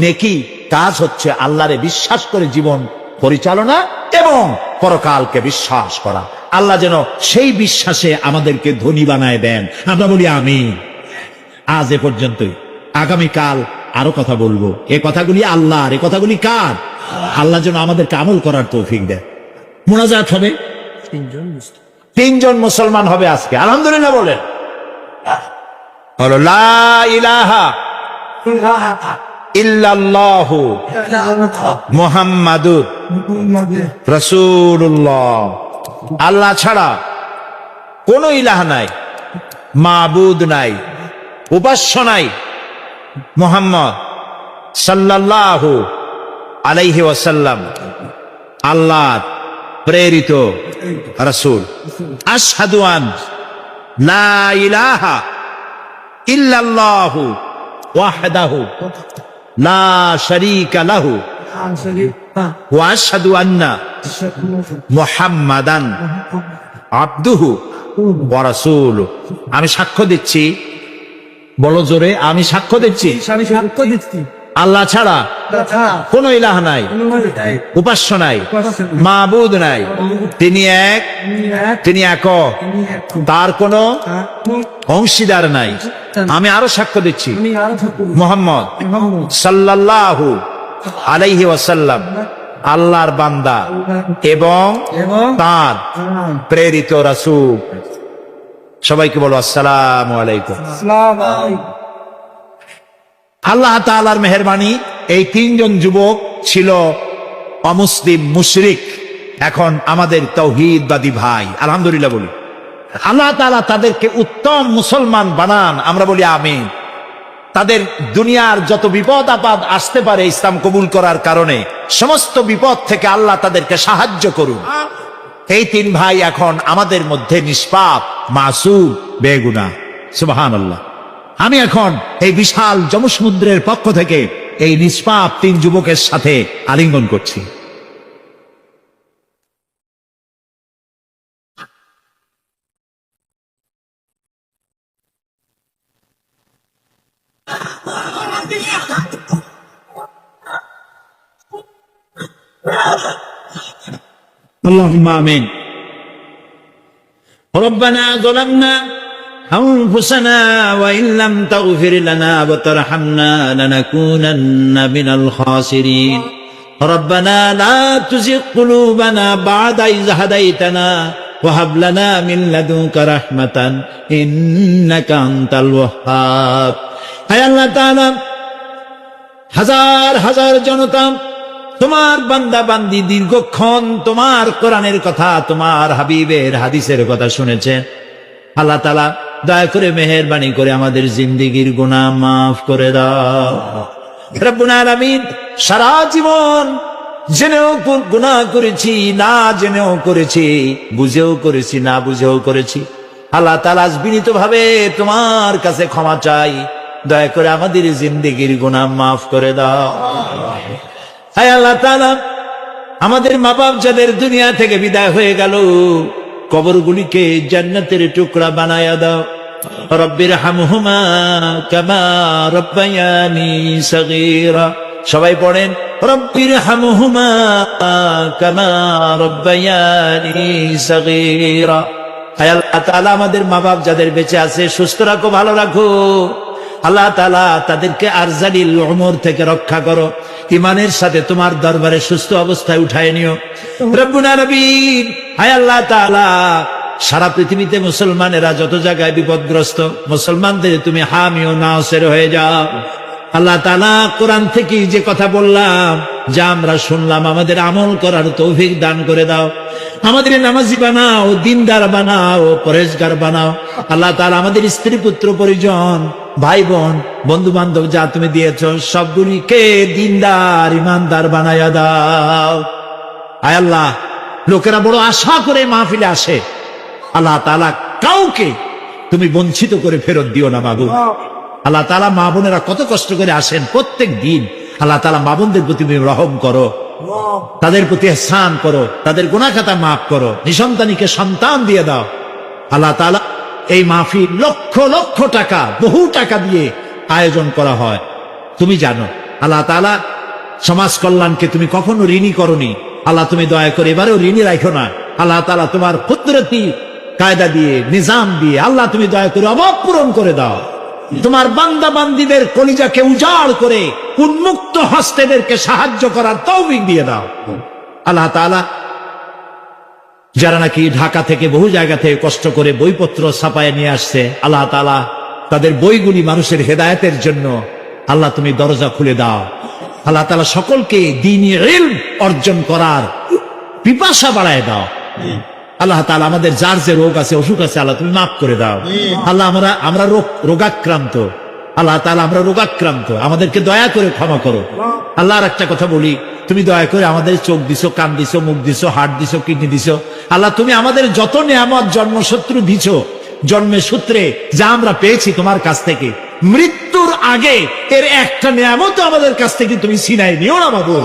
নেকি কাজ হচ্ছে আল্লাহরে বিশ্বাস করে জীবন পরিচালনা এবং পরকালকে বিশ্বাস করা। আল্লাহ যেন সেই বিশ্বাসে আমাদেরকে ধনী বানায় দেন, আমরা বলি আমিন। আজ এ পর্যন্তই, আগামীকাল আরো কথা বলবো। এ কথাগুলি আল্লাহর, এ কথাগুলি কার? আল্লাহ যেন আমাদেরকে আমল করার তৌফিক দেন। মুনাজাত হবে, তিনজন মুসলমান হবে আজকে, আলহামদুলিল্লাহ বলেন। হলো লা ইলাহা ইল্লাল্লাহু মুহাম্মাদুর রাসূলুল্লাহ। আল্লাহ ছাড়া কোন ইলাহ নাই, মাবুদ নাই, উপাস্য নাই। মুহাম্মদ সাল্লাল্লাহু আলাইহি ওয়াসাল্লাম আল্লাহর প্রেরিত রাসূল। আশহাদু আন লা ইলাহা ইল্লাল্লাহু ওয়াহদাহু লা শারীকা লাহু ওয়া আশহাদু আন্না মুহাম্মাদান আবদুহু ওয়া রাসূলুহু। আমি সাক্ষ্য দিচ্ছি, বলো জোরে, আমি সাক্ষ্য দিচ্ছি আল্লাহ ছাড়া কোন ইলাহ নাই, উপাস্য নাই, মাবুদ নাই, তিনি এক, তিনি একক, তার কোন অংশীদার নাই। আমি আরো সাক্ষ্য দিচ্ছি মুহাম্মদ সাল্লাল্লাহু আলাইহি ওয়াসাল্লাম আল্লাহর বান্দা এবং তার প্রেরিত রাসূল। সবাইকে বলো আসসালামু আলাইকুম। আল্লাহ তাআলার মেহেরবানি, এই তিনজন যুবক ছিল অমুসলিম, মুশরিক, এখন আমাদের তাওহীদবাদী ভাই, আলহামদুলিল্লাহ বলি। আল্লাহ তাআলা তাদেরকে উত্তম মুসলমান বানান, আমরা বলি আমিন। তাদের দুনিয়ার যত বিপদ আপদ আসতে পারে ইসলাম কবুল করার কারণে, সমস্ত বিপদ থেকে আল্লাহ তাদেরকে সাহায্য করুন। এই তিন ভাই এখন আমাদের মধ্যে নিষ্পাপ, মাসুম, বেগুনাহ, সুবহানাল্লাহ। আমি এখন এই বিশাল জমসমুদ্রের পক্ষ থেকে এই নিষ্পাপ তিন যুবকের সাথে আলিঙ্গন করছি। اللهم آمين. ربنا ظلمنا أنفسنا وإن لم تغفر لنا وترحمنا لنكونن من الخاسرين. ربنا لا تزغ قلوبنا بعد إذ هديتنا وهب لنا من لدنك رحمة إنك أنت الوهاب. أي الله تعالى হাজার হাজার জনতা তোমার বান্দা বান্দি দীর্ঘক্ষণ তোমার কোরআনের কথা, তোমার হাবিবের হাদিসের কথা শুনেছেন। আল্লাহ তাআলা দয়া করে মেহেরবানি করে আমাদের জিন্দেগীর গুনাহ মাফ করে দাও রব্বুল আলামিন। সারা জীবন জেনেও গুনাহ করেছি, না জেনেও করেছি, বুঝেও করেছি, না বুঝেও করেছি। আল্লাহ তাআলা বিনীত ভাবে তোমার কাছে ক্ষমা চাই, দয়া করে আমাদের জিন্দেগীর গুনাহ মাফ করে দাও। হায় আল্লাহ তাআলা, আমাদের মা বাপ যাদের দুনিয়া থেকে বিদায় হয়ে গেল, কবরগুলিকে জান্নাতের টুকরা বানায়া দাও। রব্বির হামহুমা কামা রব্বায়ানি সগীরা। সবাই পড়েন রব্বির হামহুমা কামা রব্বায়ানি সগীরা। হায় আল্লাহ তাআলা, আমাদের মা বাপ যাদের বেঁচে আছে সুস্থ রাখো, ভালো রাখো। আল্লাহ তাআলা তাদেরকে আরজালিল উমর থেকে রক্ষা করো, ইমানের সাথে তোমার দরবারে সুস্থ অবস্থায় উঠায় নিও রব্বুল আলামিন। হায় আল্লাহ তাআলা, সারা পৃথিবীতে মুসলমানেরা যত জায়গায় বিপদগ্রস্ত, মুসলমানদের তুমি হামি ও নাসির হয়ে যাও। আল্লাহ তাআলা, কোরআন থেকে যে কথা বললাম, যা আমরা শুনলাম, আমাদের আমল করার তৌফিক দান করে দাও। আমাদের নামাজি বানাও, দিনদার বানাও, পরেজগার বানাও। আল্লাহ তাআলা, আমাদের স্ত্রী পুত্র পরিজন ভাই বোন, বন্ধু বান্ধব যা তুমি দিয়েছ সবগুলিকে দিনদার ইমানদার বানায়া দাও। আয় আল্লাহ, লোকেরা বড় আশা করে মাহফিলে আসে, আল্লাহ তাআলা কাউকে তুমি বঞ্চিত করে ফেরত দিও না মাবুদ। আল্লাহ তাআলা মা বোনেরা কত কষ্ট করে আসেন প্রত্যেক দিন, আল্লাহ তাআলা মা বোনদের প্রতি তুমি রহম করো, তাদের প্রতি ইহসান করো, তাদের গুনাহ খাতা মাফ করো, নিঃসন্তানীকে সন্তান দিয়ে দাও। আল্লাহ তাআলা এই মাহফিল লক্ষ লক্ষ টাকা, বহু টাকা দিয়ে আয়োজন করা হয়, তুমি জানো। আল্লাহ তাআলা সমাজ কল্যাণকে তুমি কখনো ঋণী করনি, আল্লাহ তুমি দয়া করে এবারেও ঋণী রাখো না। আল্লাহ তাআলা তোমার কুদরতি কায়দা দিয়ে, নিজাম দিয়ে আল্লাহ তুমি দয়া করে অভাব পূরণ করে দাও। তোমার বান্দা বান্দীদের কলিজাকে উজাড় করে উন্মুক্ত হস্তেদেরকে সাহায্য করার তৌফিক দিয়ে দাও। আল্লাহ তাআলা যারা নাকি ঢাকা থেকে বহু জায়গা থেকে কষ্ট করে বইপত্র ছাপায় নিয়ে আসছে, আল্লাহ তাআলা তাদের বইগুলি মানুষের হেদায়েতের জন্য আল্লাহ তুমি দরজা খুলে দাও। আল্লাহ তাআলা সকলকে দ্বীনি ইলম অর্জন করার পিপাসা বাড়ায় দাও। আল্লাহ তাআলা আমাদের যার যে রোগ আছে, অসুখ আছে, আল্লাহ তুমি মাফ করে দাও। আল্লাহ আমরা রোগাক্রান্ত, আল্লাহ তাআলা আমরা রোগাক্রান্ত, আমাদেরকে দয়া করে ক্ষমা করো। আল্লাহ আর একটা কথা বলি, তুমি দয়া করে আমাদের চোখ দিছো, কান দিছো, মুখ দিছো, হার্ট দিছো, কিডনি দিছো, আল্লাহ তুমি আমাদের যত নিয়ামত জন্মসূত্র দিছো, জন্মের সূত্রে যা আমরা পেয়েছি তোমার কাছ থেকে, মৃত্যুর আগে এর একটা নিয়ামত আমাদের কাছ থেকে তুমি ছিনাই নিও না বাবু।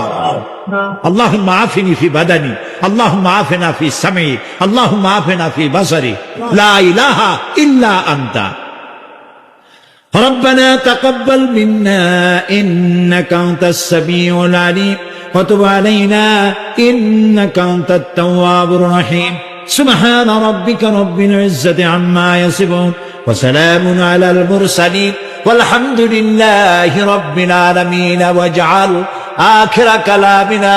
আল্লাহুম্মা আফিনি ফি বাদানি, আল্লাহুম্মা আফিনা ফি সামি, আল্লাহুম্মা আফিনা ফি বাসারি, লা ইলাহা ইল্লা আনতা। ربنا تقبل منا إنك أنت السميع العليم وتب علينا إنك أنت التواب الرحيم سبحان ربك رب العزة عما يصفون وسلام على المرسلين والحمد لله رب العالمين واجعل آخر كلامنا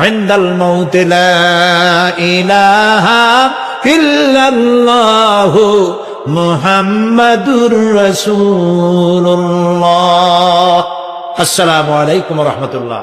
عند الموت لا إله إلا الله মুহাম্মাদুর রাসূলুল্লাহ। আসসালামু আলাইকুম ওয়া রাহমাতুল্লাহ।